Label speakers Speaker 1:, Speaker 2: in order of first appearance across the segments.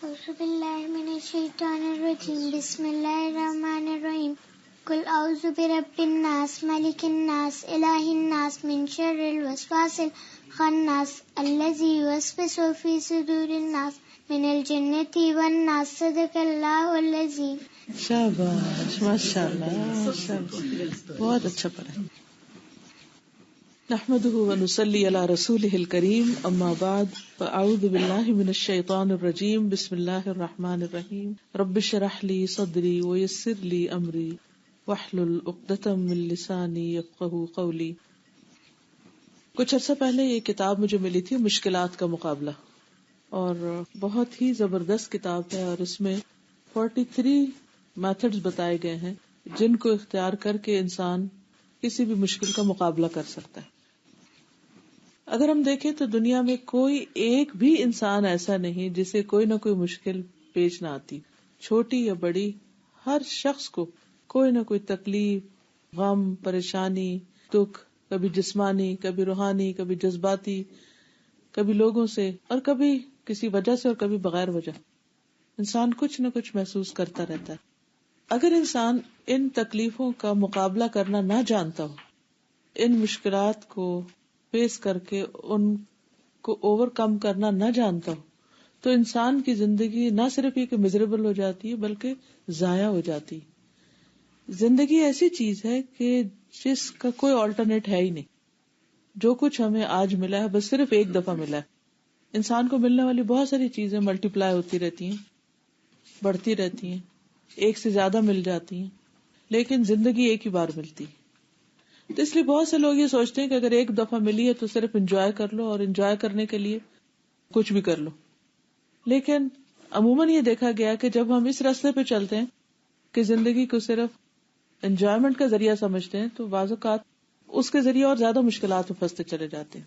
Speaker 1: اعوذ باللہ من الشیطان الرجیم بسم اللہ الرحمن الرحیم قل اعوذ برب الناس ملک الناس الہ الناس من شر الوسواس الخناس الذی یوسوس فی صدور الناس من الجنۃ والناس صدق اللہ العظیم.
Speaker 2: شاباش ماشاءاللہ بہت اچھا پڑھا. نحمده ونصلی علی رسولہ الکریم اما بعد فاعوذ باللہ من الشیطان الرجیم بسم اللہ الرحمن الرحیم رب اشرح لی صدری ویسر لی امری واحلل عقدۃ من لسانی یفقہوا قولی. کچھ عرصہ پہلے یہ کتاب مجھے ملی تھی مشکلات کا مقابلہ، اور بہت ہی زبردست کتاب ہے، اور اس میں 43 میتھڈز بتائے گئے ہیں جن کو اختیار کر کے انسان کسی بھی مشکل کا مقابلہ کر سکتا ہے. اگر ہم دیکھیں تو دنیا میں کوئی ایک بھی انسان ایسا نہیں جسے کوئی نہ کوئی مشکل پیش نہ آتی، چھوٹی یا بڑی. ہر شخص کو کوئی نہ کوئی تکلیف، غم، پریشانی، دکھ، کبھی جسمانی، کبھی روحانی، کبھی جذباتی، کبھی لوگوں سے اور کبھی کسی وجہ سے اور کبھی بغیر وجہ، انسان کچھ نہ کچھ محسوس کرتا رہتا ہے. اگر انسان ان تکلیفوں کا مقابلہ کرنا نہ جانتا ہو، ان مشکلات کو فیس کر کے ان کو اوور کم کرنا نہ جانتا ہو، تو انسان کی زندگی نہ صرف یہ کہ مزریبل ہو جاتی ہے بلکہ ضائع ہو جاتی. زندگی ایسی چیز ہے کہ جس کا کوئی آلٹرنیٹ ہے ہی نہیں. جو کچھ ہمیں آج ملا ہے بس صرف ایک دفعہ ملا ہے. انسان کو ملنے والی بہت ساری چیزیں ملٹی پلائی ہوتی رہتی ہیں، بڑھتی رہتی ہیں، ایک سے زیادہ مل جاتی ہیں، لیکن زندگی ایک ہی بار ملتی. تو اس لیے بہت سے لوگ یہ سوچتے ہیں کہ اگر ایک دفعہ ملی ہے تو صرف انجوائے کر لو، اور انجوائے کرنے کے لیے کچھ بھی کر لو. لیکن عموماً یہ دیکھا گیا کہ جب ہم اس راستے پہ چلتے ہیں کہ زندگی کو صرف انجوائمنٹ کا ذریعہ سمجھتے ہیں تو بعض اوقات اس کے ذریعے اور زیادہ مشکلات میں پھنستے چلے جاتے ہیں،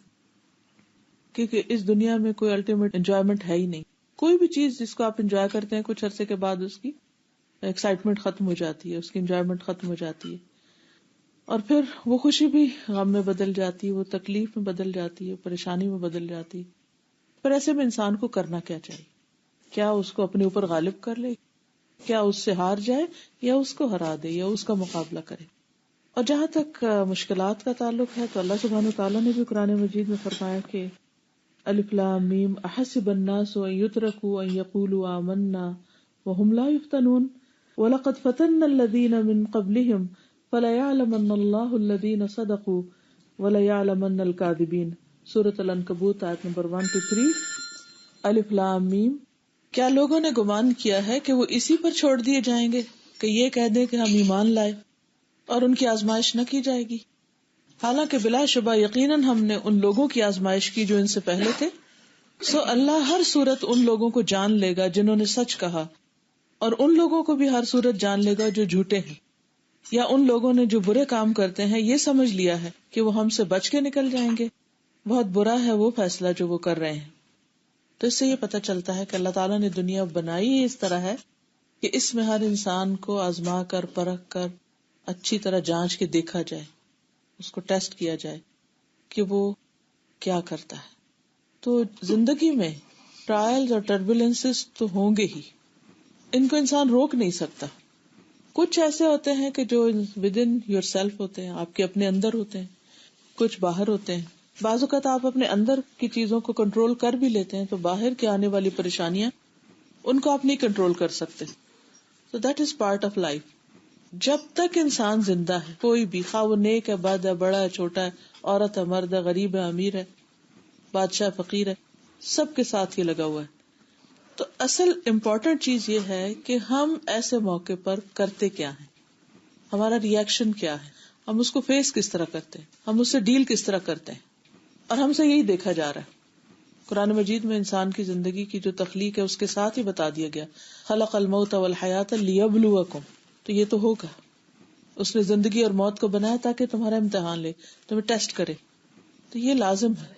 Speaker 2: کیونکہ اس دنیا میں کوئی الٹیمیٹ انجوائمنٹ ہے ہی نہیں. کوئی بھی چیز جس کو آپ انجوائے کرتے ہیں کچھ عرصے کے بعد اس کی ایکسائٹمنٹ ختم ہو جاتی ہے، اس کی انجوائمنٹ ختم ہو جاتی ہے، اور پھر وہ خوشی بھی غم میں بدل جاتی ہے، وہ تکلیف میں بدل جاتی ہے، پریشانی میں بدل جاتی ہے. پر ایسے میں انسان کو کرنا کیا چاہیے؟ کیا اس کو اپنے اوپر غالب کر لے، کیا اس سے ہار جائے، یا اس کو ہرا دے، یا اس کا مقابلہ کرے؟ اور جہاں تک مشکلات کا تعلق ہے تو اللہ سبحانہ وتعالیٰ نے بھی قرآن مجید میں فرمایا کہ الف لام میم احسب الناس ان یترکوا ان یقولوا آمنا وهم لا یفتنون وَلَقَدْ فَتَنَّ الَّذِينَ مِن قَبْلِهِمْ فَلَيَعْلَمَنَّ اللَّهُ الَّذِينَ صَدَقُوا وَلَيَعْلَمَنَّ الْكَاذِبِينَ. سورۃ العنکبوت آیت نمبر 1-3. الف لام میم. کیا لوگوں نے گمان کیا ہے کہ وہ اسی پر چھوڑ دیے جائیں گے کہ یہ کہہ دیں کہ ہم ایمان لائے اور ان کی آزمائش نہ کی جائے گی، حالانکہ بلا شبہ یقیناً ہم نے ان لوگوں کی آزمائش کی جو ان سے پہلے تھے. سو اللہ ہر صورت ان لوگوں کو جان لے گا جنہوں نے سچ کہا، اور ان لوگوں کو بھی ہر صورت جان لے گا جو جھوٹے ہیں، یا ان لوگوں نے جو برے کام کرتے ہیں یہ سمجھ لیا ہے کہ وہ ہم سے بچ کے نکل جائیں گے. بہت برا ہے وہ فیصلہ جو وہ کر رہے ہیں. تو اس سے یہ پتہ چلتا ہے کہ اللہ تعالیٰ نے دنیا بنائی اس طرح ہے کہ اس میں ہر انسان کو آزما کر پرکھ کر اچھی طرح جانچ کے دیکھا جائے، اس کو ٹیسٹ کیا جائے کہ وہ کیا کرتا ہے. تو زندگی میں ٹرائلز اور ٹربولینسز تو ہوں گے ہی، ان کو انسان روک نہیں سکتا. کچھ ایسے ہوتے ہیں کہ جو ود ان یور سیلف ہوتے ہیں، آپ کے اپنے اندر ہوتے ہیں، کچھ باہر ہوتے ہیں. بعض اوقات آپ اپنے اندر کی چیزوں کو کنٹرول کر بھی لیتے ہیں تو باہر کے آنے والی پریشانیاں ان کو آپ نہیں کنٹرول کر سکتے. So that is part of life. جب تک انسان زندہ ہے، کوئی بھی، خواہ وہ نیک ہے، بد ہے، بڑا ہے، چھوٹا ہے، عورت ہے، مرد ہے، غریب ہے، امیر ہے، بادشاہ فقیر ہے، سب کے ساتھ یہ لگا ہوا ہے. تو اصل امپورٹنٹ چیز یہ ہے کہ ہم ایسے موقع پر کرتے کیا ہیں، ہمارا ری ایکشن کیا ہے، ہم اس کو فیس کس طرح کرتے ہیں، ہم اس سے ڈیل کس طرح کرتے ہیں. اور ہم سے یہی دیکھا جا رہا ہے. قرآن مجید میں انسان کی زندگی کی جو تخلیق ہے اس کے ساتھ ہی بتا دیا گیا خلق الموت والحیات لیبلوکم. تو یہ تو ہوگا، اس نے زندگی اور موت کو بنایا تاکہ تمہارا امتحان لے، تمہیں ٹیسٹ کرے. تو یہ لازم ہے،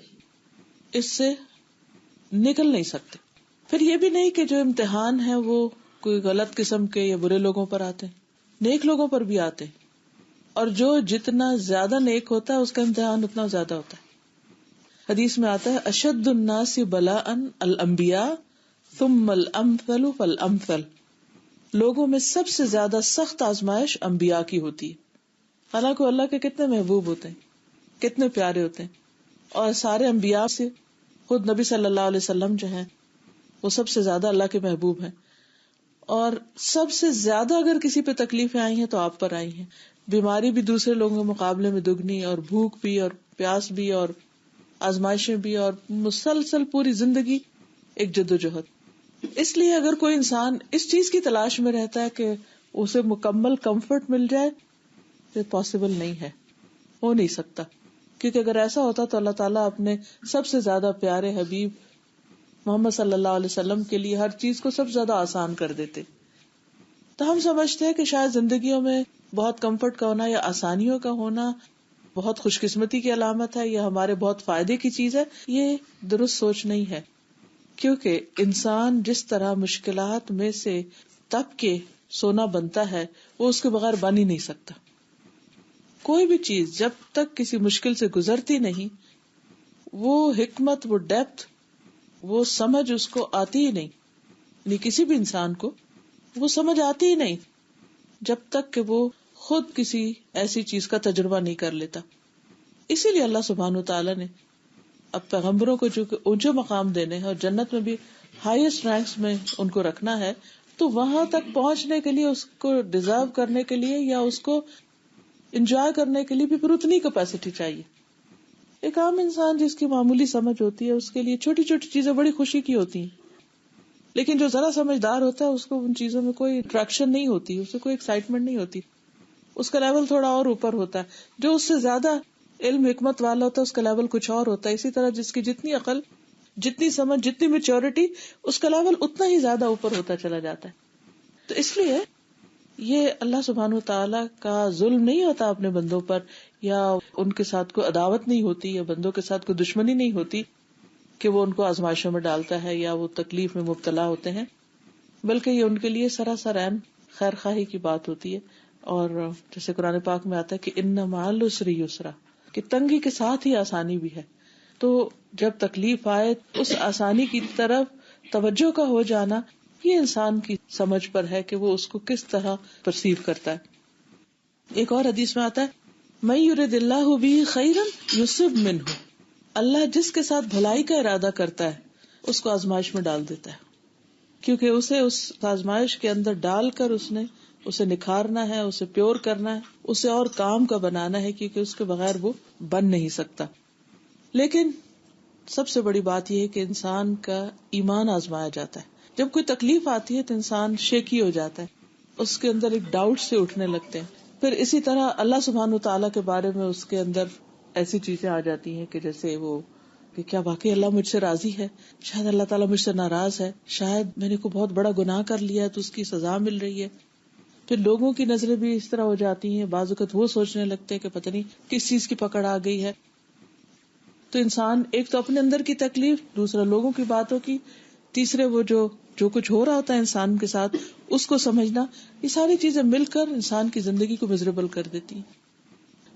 Speaker 2: اس سے نکل نہیں سکتے. پھر یہ بھی نہیں کہ جو امتحان ہے وہ کوئی غلط قسم کے یا برے لوگوں پر آتے ہیں، نیک لوگوں پر بھی آتے ہیں، اور جو جتنا زیادہ نیک ہوتا ہے اس کا امتحان اتنا زیادہ ہوتا ہے. حدیث میں آتا ہے اشد الناس بلاء الانبیاء ثم الامثل فالامثل. لوگوں میں سب سے زیادہ سخت آزمائش انبیاء کی ہوتی ہے. حالانکہ اللہ کے کتنے محبوب ہوتے ہیں, کتنے پیارے ہوتے ہیں, اور سارے انبیاء سے خود نبی صلی اللہ علیہ وسلم جو ہیں وہ سب سے زیادہ اللہ کے محبوب ہیں, اور سب سے زیادہ اگر کسی پہ تکلیفیں آئی ہیں تو آپ پر آئی ہیں. بیماری بھی دوسرے لوگوں کے مقابلے میں دگنی, اور بھوک بھی, اور پیاس بھی, اور آزمائشیں بھی, اور مسلسل پوری زندگی ایک جدوجہد. اس لیے اگر کوئی انسان اس چیز کی تلاش میں رہتا ہے کہ اسے مکمل کمفرٹ مل جائے تو پاسبل نہیں ہے, ہو نہیں سکتا. کیونکہ اگر ایسا ہوتا تو اللہ تعالیٰ اپنے سب سے زیادہ پیارے حبیب محمد صلی اللہ علیہ وسلم کے لیے ہر چیز کو سب سے زیادہ آسان کر دیتے. تو ہم سمجھتے ہیں کہ شاید زندگیوں میں بہت کمفرٹ کا ہونا یا آسانیوں کا ہونا بہت خوش قسمتی کی علامت ہے یا ہمارے بہت فائدے کی چیز ہے. یہ درست سوچ نہیں ہے, کیونکہ انسان جس طرح مشکلات میں سے تپ کے سونا بنتا ہے وہ اس کے بغیر بن ہی نہیں سکتا. کوئی بھی چیز جب تک کسی مشکل سے گزرتی نہیں, وہ حکمت, وہ ڈیپتھ, وہ سمجھ اس کو آتی ہی نہیں. یعنی کسی بھی انسان کو وہ سمجھ آتی ہی نہیں جب تک کہ وہ خود کسی ایسی چیز کا تجربہ نہیں کر لیتا. اسی لیے اللہ سبحانہ وتعالی نے اب پیغمبروں کو جو کہ اونچے مقام دینے ہیں اور جنت میں بھی ہائیسٹ رینکس میں ان کو رکھنا ہے, تو وہاں تک پہنچنے کے لیے, اس کو ڈیزرو کرنے کے لیے یا اس کو انجوائے کرنے کے لیے بھی پھر اتنی کیپیسٹی چاہیے. ایک عام انسان جس کی معمولی سمجھ ہوتی ہے اس کے لیے چھوٹی چھوٹی چیزیں بڑی خوشی کی ہوتی ہیں, لیکن جو ذرا سمجھدار ہوتا ہے اس کو ان چیزوں میں کوئی اٹریکشن نہیں ہوتی, اسے کوئی ایکسائٹمنٹ نہیں ہوتی, اس کا لیول تھوڑا اور اوپر ہوتا ہے. جو اس سے زیادہ علم حکمت والا ہوتا ہے اس کا لیول کچھ اور ہوتا ہے. اسی طرح جس کی جتنی عقل, جتنی سمجھ, جتنی میچورٹی, اس کا لیول اتنا ہی زیادہ اوپر ہوتا چلا جاتا ہے. تو اس لیے یہ اللہ سبحانہ وتعالی کا ظلم نہیں ہوتا اپنے بندوں پر, یا ان کے ساتھ کوئی عداوت نہیں ہوتی, یا بندوں کے ساتھ کوئی دشمنی نہیں ہوتی کہ وہ ان کو آزمائشوں میں ڈالتا ہے یا وہ تکلیف میں مبتلا ہوتے ہیں, بلکہ یہ ان کے لیے سراسر عین خیر خواہی کی بات ہوتی ہے. اور جیسے قرآن پاک میں آتا ہے کہ ان مع العسر یسرا, کہ تنگی کے ساتھ ہی آسانی بھی ہے. تو جب تکلیف آئے اس آسانی کی طرف توجہ کا ہو جانا, یہ انسان کی سمجھ پر ہے کہ وہ اس کو کس طرح پرسیو کرتا ہے. ایک اور حدیث میں آتا ہے من یرد اللہ بہ خیرا یصب منہ, اللہ جس کے ساتھ بھلائی کا ارادہ کرتا ہے اس کو آزمائش میں ڈال دیتا ہے, کیونکہ اسے اس آزمائش کے اندر ڈال کر اسے نکھارنا ہے, اسے پیور کرنا ہے, اسے اور کام کا بنانا ہے, کیونکہ اس کے بغیر وہ بن نہیں سکتا. لیکن سب سے بڑی بات یہ ہے کہ انسان کا ایمان آزمایا جاتا ہے. جب کوئی تکلیف آتی ہے تو انسان شیکی ہو جاتا ہے, اس کے اندر ایک ڈاؤٹ سے اٹھنے لگتے ہیں. پھر اسی طرح اللہ سبحانہ وتعالیٰ کے بارے میں اس کے اندر ایسی چیزیں آ جاتی ہیں کہ جیسے وہ کہ کیا واقعی اللہ مجھ سے راضی ہے, شاید اللہ تعالیٰ مجھ سے ناراض ہے, شاید میں نے کوئی بہت بڑا گناہ کر لیا ہے تو اس کی سزا مل رہی ہے. پھر لوگوں کی نظریں بھی اس طرح ہو جاتی ہیں, بعض اوقات وہ سوچنے لگتے ہیں کہ پتہ نہیں کس چیز کی پکڑ آ گئی ہے. تو انسان ایک تو اپنے اندر کی تکلیف, دوسرا لوگوں کی باتوں کی, تیسرے وہ جو کچھ ہو رہا ہوتا ہے انسان کے ساتھ اس کو سمجھنا, یہ ساری چیزیں مل کر انسان کی زندگی کو میزریبل کر دیتی ہیں.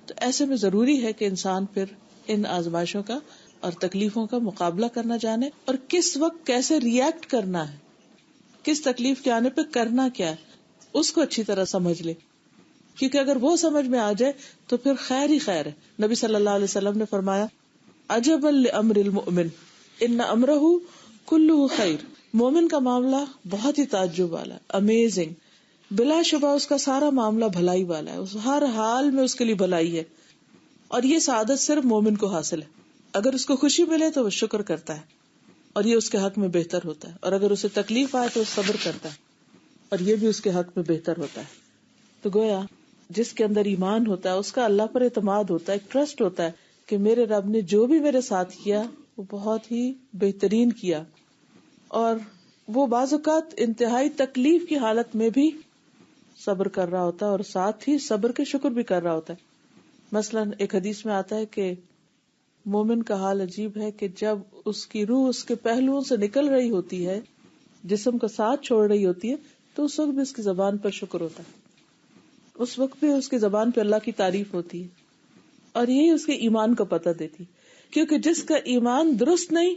Speaker 2: تو ایسے میں ضروری ہے کہ انسان پھر ان آزمائشوں کا اور تکلیفوں کا مقابلہ کرنا جانے, اور کس وقت کیسے ری ایکٹ کرنا ہے, کس تکلیف کے آنے پہ کرنا کیا ہے, اس کو اچھی طرح سمجھ لے. کیونکہ اگر وہ سمجھ میں آ جائے تو پھر خیر ہی خیر ہے. نبی صلی اللہ علیہ وسلم نے فرمایا عجبا لامر المؤمن ان امرہ کلہ خیر, مومن کا معاملہ بہت ہی تعجب والا, امیزنگ, بلا شبہ اس کا سارا معاملہ بھلائی والا ہے, ہر حال میں اس کے لیے بھلائی ہے. اور یہ سعادت صرف مومن کو حاصل ہے. اگر اس کو خوشی ملے تو وہ شکر کرتا ہے اور یہ اس کے حق میں بہتر ہوتا ہے, اور اگر اسے تکلیف آئے تو صبر کرتا ہے اور یہ بھی اس کے حق میں بہتر ہوتا ہے. تو گویا جس کے اندر ایمان ہوتا ہے اس کا اللہ پر اعتماد ہوتا ہے, ایک ٹرسٹ ہوتا ہے کہ میرے رب نے جو بھی میرے ساتھ کیا وہ بہت ہی بہترین کیا, اور وہ بعض اوقات انتہائی تکلیف کی حالت میں بھی صبر کر رہا ہوتا ہے اور ساتھ ہی صبر کے شکر بھی کر رہا ہوتا ہے. مثلاً ایک حدیث میں آتا ہے کہ مومن کا حال عجیب ہے کہ جب اس کی روح اس کے پہلوؤں سے نکل رہی ہوتی ہے, جسم کا ساتھ چھوڑ رہی ہوتی ہے, تو اس وقت بھی اس کی زبان پر شکر ہوتا ہے, اس وقت بھی اس کی زبان پہ اللہ کی تعریف ہوتی ہے. اور یہی اس کے ایمان کا پتہ دیتی, کیونکہ جس کا ایمان درست نہیں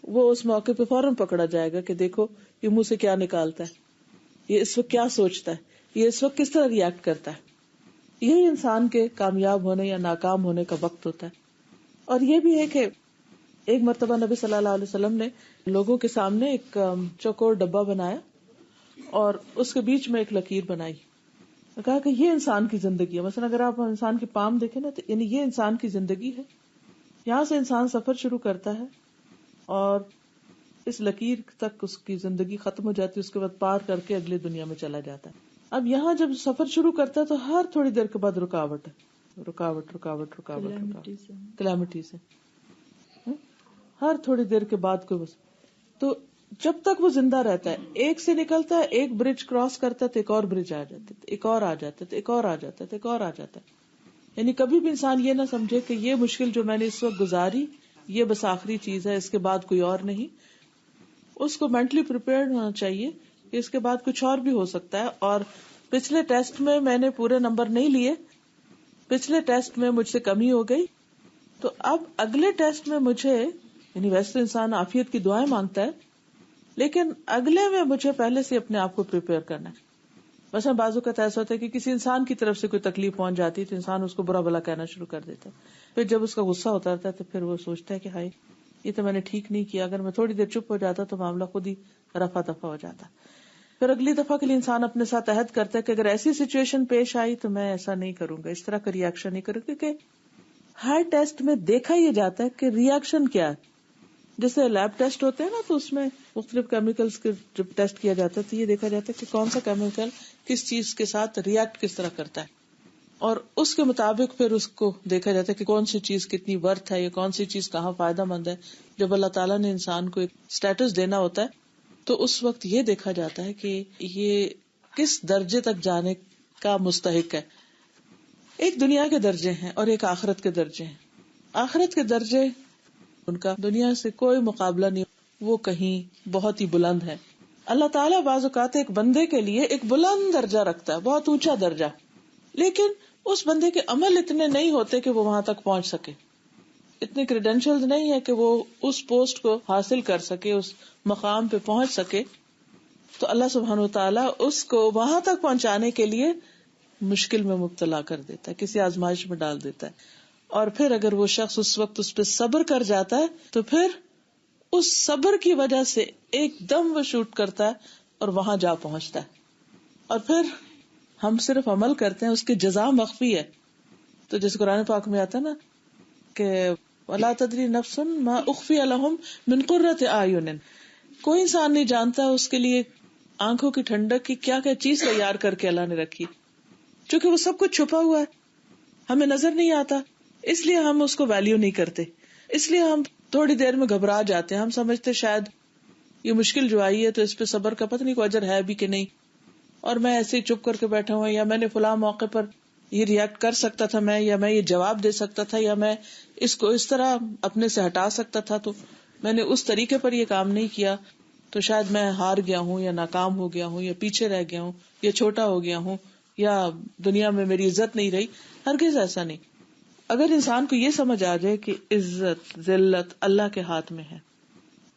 Speaker 2: وہ اس موقع پہ فوراً پکڑا جائے گا کہ دیکھو یہ منہ سے کیا نکالتا ہے، یہ اس وقت کیا سوچتا ہے، یہ اس وقت کس طرح ریئیکٹ کرتا ہے. یہی انسان کے کامیاب ہونے یا ناکام ہونے کا وقت ہوتا ہے. اور یہ بھی ہے کہ ایک مرتبہ نبی صلی اللہ علیہ وسلم نے لوگوں کے سامنے ایک چوکور ڈبہ بنایا اور اس کے بیچ میں ایک لکیر بنائی. کہا کہ یہ انسان کی زندگی ہے. مثلا اگر آپ انسان کی پام دیکھیں نا تو یعنی یہ انسان کی زندگی ہے. یہاں سے انسان سفر شروع کرتا ہے اور اس لکیر تک اس کی زندگی ختم ہو جاتی ہے، اس کے بعد پار کر کے اگلی دنیا میں چلا جاتا ہے. اب یہاں جب سفر شروع کرتا ہے تو ہر تھوڑی دیر کے بعد رکاوٹ کلیمٹی سے ہر تھوڑی دیر کے بعد کوئی بس. تو جب تک وہ زندہ رہتا ہے، ایک سے نکلتا ہے، ایک برج کراس کرتا ہے تو ایک اور برج آ جاتا ہے، ایک اور آ جاتا ہے، ایک اور آ جاتا ہے، ایک اور آ جاتا ہے. یعنی کبھی بھی انسان یہ نہ سمجھے کہ یہ مشکل جو میں نے اس وقت گزاری یہ بس آخری چیز ہے، اس کے بعد کوئی اور نہیں. اس کو مینٹلی پریپیئرڈ ہونا چاہیے کہ اس کے بعد کچھ اور بھی ہو سکتا ہے. اور پچھلے ٹیسٹ میں نے پورے نمبر نہیں لیے، پچھلے ٹیسٹ میں مجھ سے کمی ہو گئی، تو اب اگلے ٹیسٹ میں مجھے، یعنی ویسے تو انسان عافیت کی دعائیں مانگتا ہے، لیکن اگلے میں مجھے پہلے سے اپنے آپ کو پریپیئر کرنا ہے. مثلا بازو کا ایسا ہوتا ہے کہ کسی انسان کی طرف سے کوئی تکلیف پہنچ جاتی ہے تو انسان اس کو برا بلا کہنا شروع کر دیتا ہے. پھر جب اس کا غصہ ہوتا ہے تو پھر وہ سوچتا ہے کہ ہائے یہ تو میں نے ٹھیک نہیں کیا، اگر میں تھوڑی دیر چپ ہو جاتا تو معاملہ خود ہی رفع دفع ہو جاتا. پھر اگلی دفعہ کے لیے انسان اپنے ساتھ عہد کرتا ہے کہ اگر ایسی سچویشن پیش آئی تو میں ایسا نہیں کروں گا، اس طرح کا ری ایکشن نہیں کروں گا. کیونکہ ہر ٹیسٹ میں دیکھا یہ جاتا ہے کہ ری ایکشن کیا ہے. جیسے لیب ٹیسٹ ہوتے ہیں نا تو اس میں مختلف کیمیکلز کے جب ٹیسٹ کیا جاتا ہے تو یہ دیکھا جاتا ہے کہ کون سا کیمیکل کس چیز کے ساتھ ریئیکٹ کس طرح کرتا ہے، اور اس کے مطابق پھر اس کو دیکھا جاتا ہے کہ کون سی چیز کتنی ورتھ ہے یا کون سی چیز کہاں فائدہ مند ہے. جب اللہ تعالیٰ نے انسان کو ایک اسٹیٹس دینا ہوتا ہے تو اس وقت یہ دیکھا جاتا ہے کہ یہ کس درجے تک جانے کا مستحق ہے. ایک دنیا کے درجے ہیں اور ایک آخرت کے درجے ہیں. آخرت کے درجے ان کا دنیا سے کوئی مقابلہ نہیں، وہ کہیں بہت ہی بلند ہے. اللہ تعالیٰ بعض اوقات ایک بندے کے لیے ایک بلند درجہ رکھتا ہے، بہت اونچا درجہ، لیکن اس بندے کے عمل اتنے نہیں ہوتے کہ وہ وہاں تک پہنچ سکے. اتنے کریڈینشیل نہیں ہے کہ وہ اس پوسٹ کو حاصل کر سکے، اس مقام پہ پہنچ سکے. تو اللہ سبحانہ وتعالیٰ اس کو وہاں تک پہنچانے کے لیے مشکل میں مبتلا کر دیتا ہے، کسی آزمائش میں ڈال دیتا ہے. اور پھر اگر وہ شخص اس وقت اس پہ صبر کر جاتا ہے تو پھر اس صبر کی وجہ سے ایک دم وہ شوٹ کرتا ہے اور وہاں جا پہنچتا ہے. اور پھر ہم صرف عمل کرتے ہیں، اس کی جزا مخفی ہے. تو جیسے قرآن پاک میں آتا ہے نا کہ وَلَا تَدْرِي نَفْسٌ مَا أُخْفِيَ لَهُمْ مِنْ قُرَّةِ أَعْيُنٍ. کوئی انسان نہیں جانتا اس کے لیے آنکھوں کی ٹھنڈک کی کیا کیا چیز تیار کر کے اللہ نے رکھی. چونکہ وہ سب کچھ چھپا ہوا ہے، ہمیں نظر نہیں آتا، اس لیے ہم اس کو ویلیو نہیں کرتے. اس لیے ہم تھوڑی دیر میں گھبرا جاتے ہیں. ہم سمجھتے شاید یہ مشکل جو آئی ہے تو اس پہ صبر کا پتہ نہیں کوئی اجر ہے بھی کہ نہیں، اور میں ایسے ہی چپ کر کے بیٹھا ہوں، یا میں نے فلاں موقع پر یہ ریئیکٹ کر سکتا تھا یا میں یہ جواب دے سکتا تھا، یا میں اس کو اس طرح اپنے سے ہٹا سکتا تھا، تو میں نے اس طریقے پر یہ کام نہیں کیا تو شاید میں ہار گیا ہوں یا ناکام ہو گیا ہوں یا پیچھے رہ گیا ہوں یا چھوٹا ہو گیا ہوں یا دنیا میں میری عزت نہیں رہی. ہرگز ایسا نہیں. اگر انسان کو یہ سمجھ آ جائے کہ عزت ذلت اللہ کے ہاتھ میں ہے،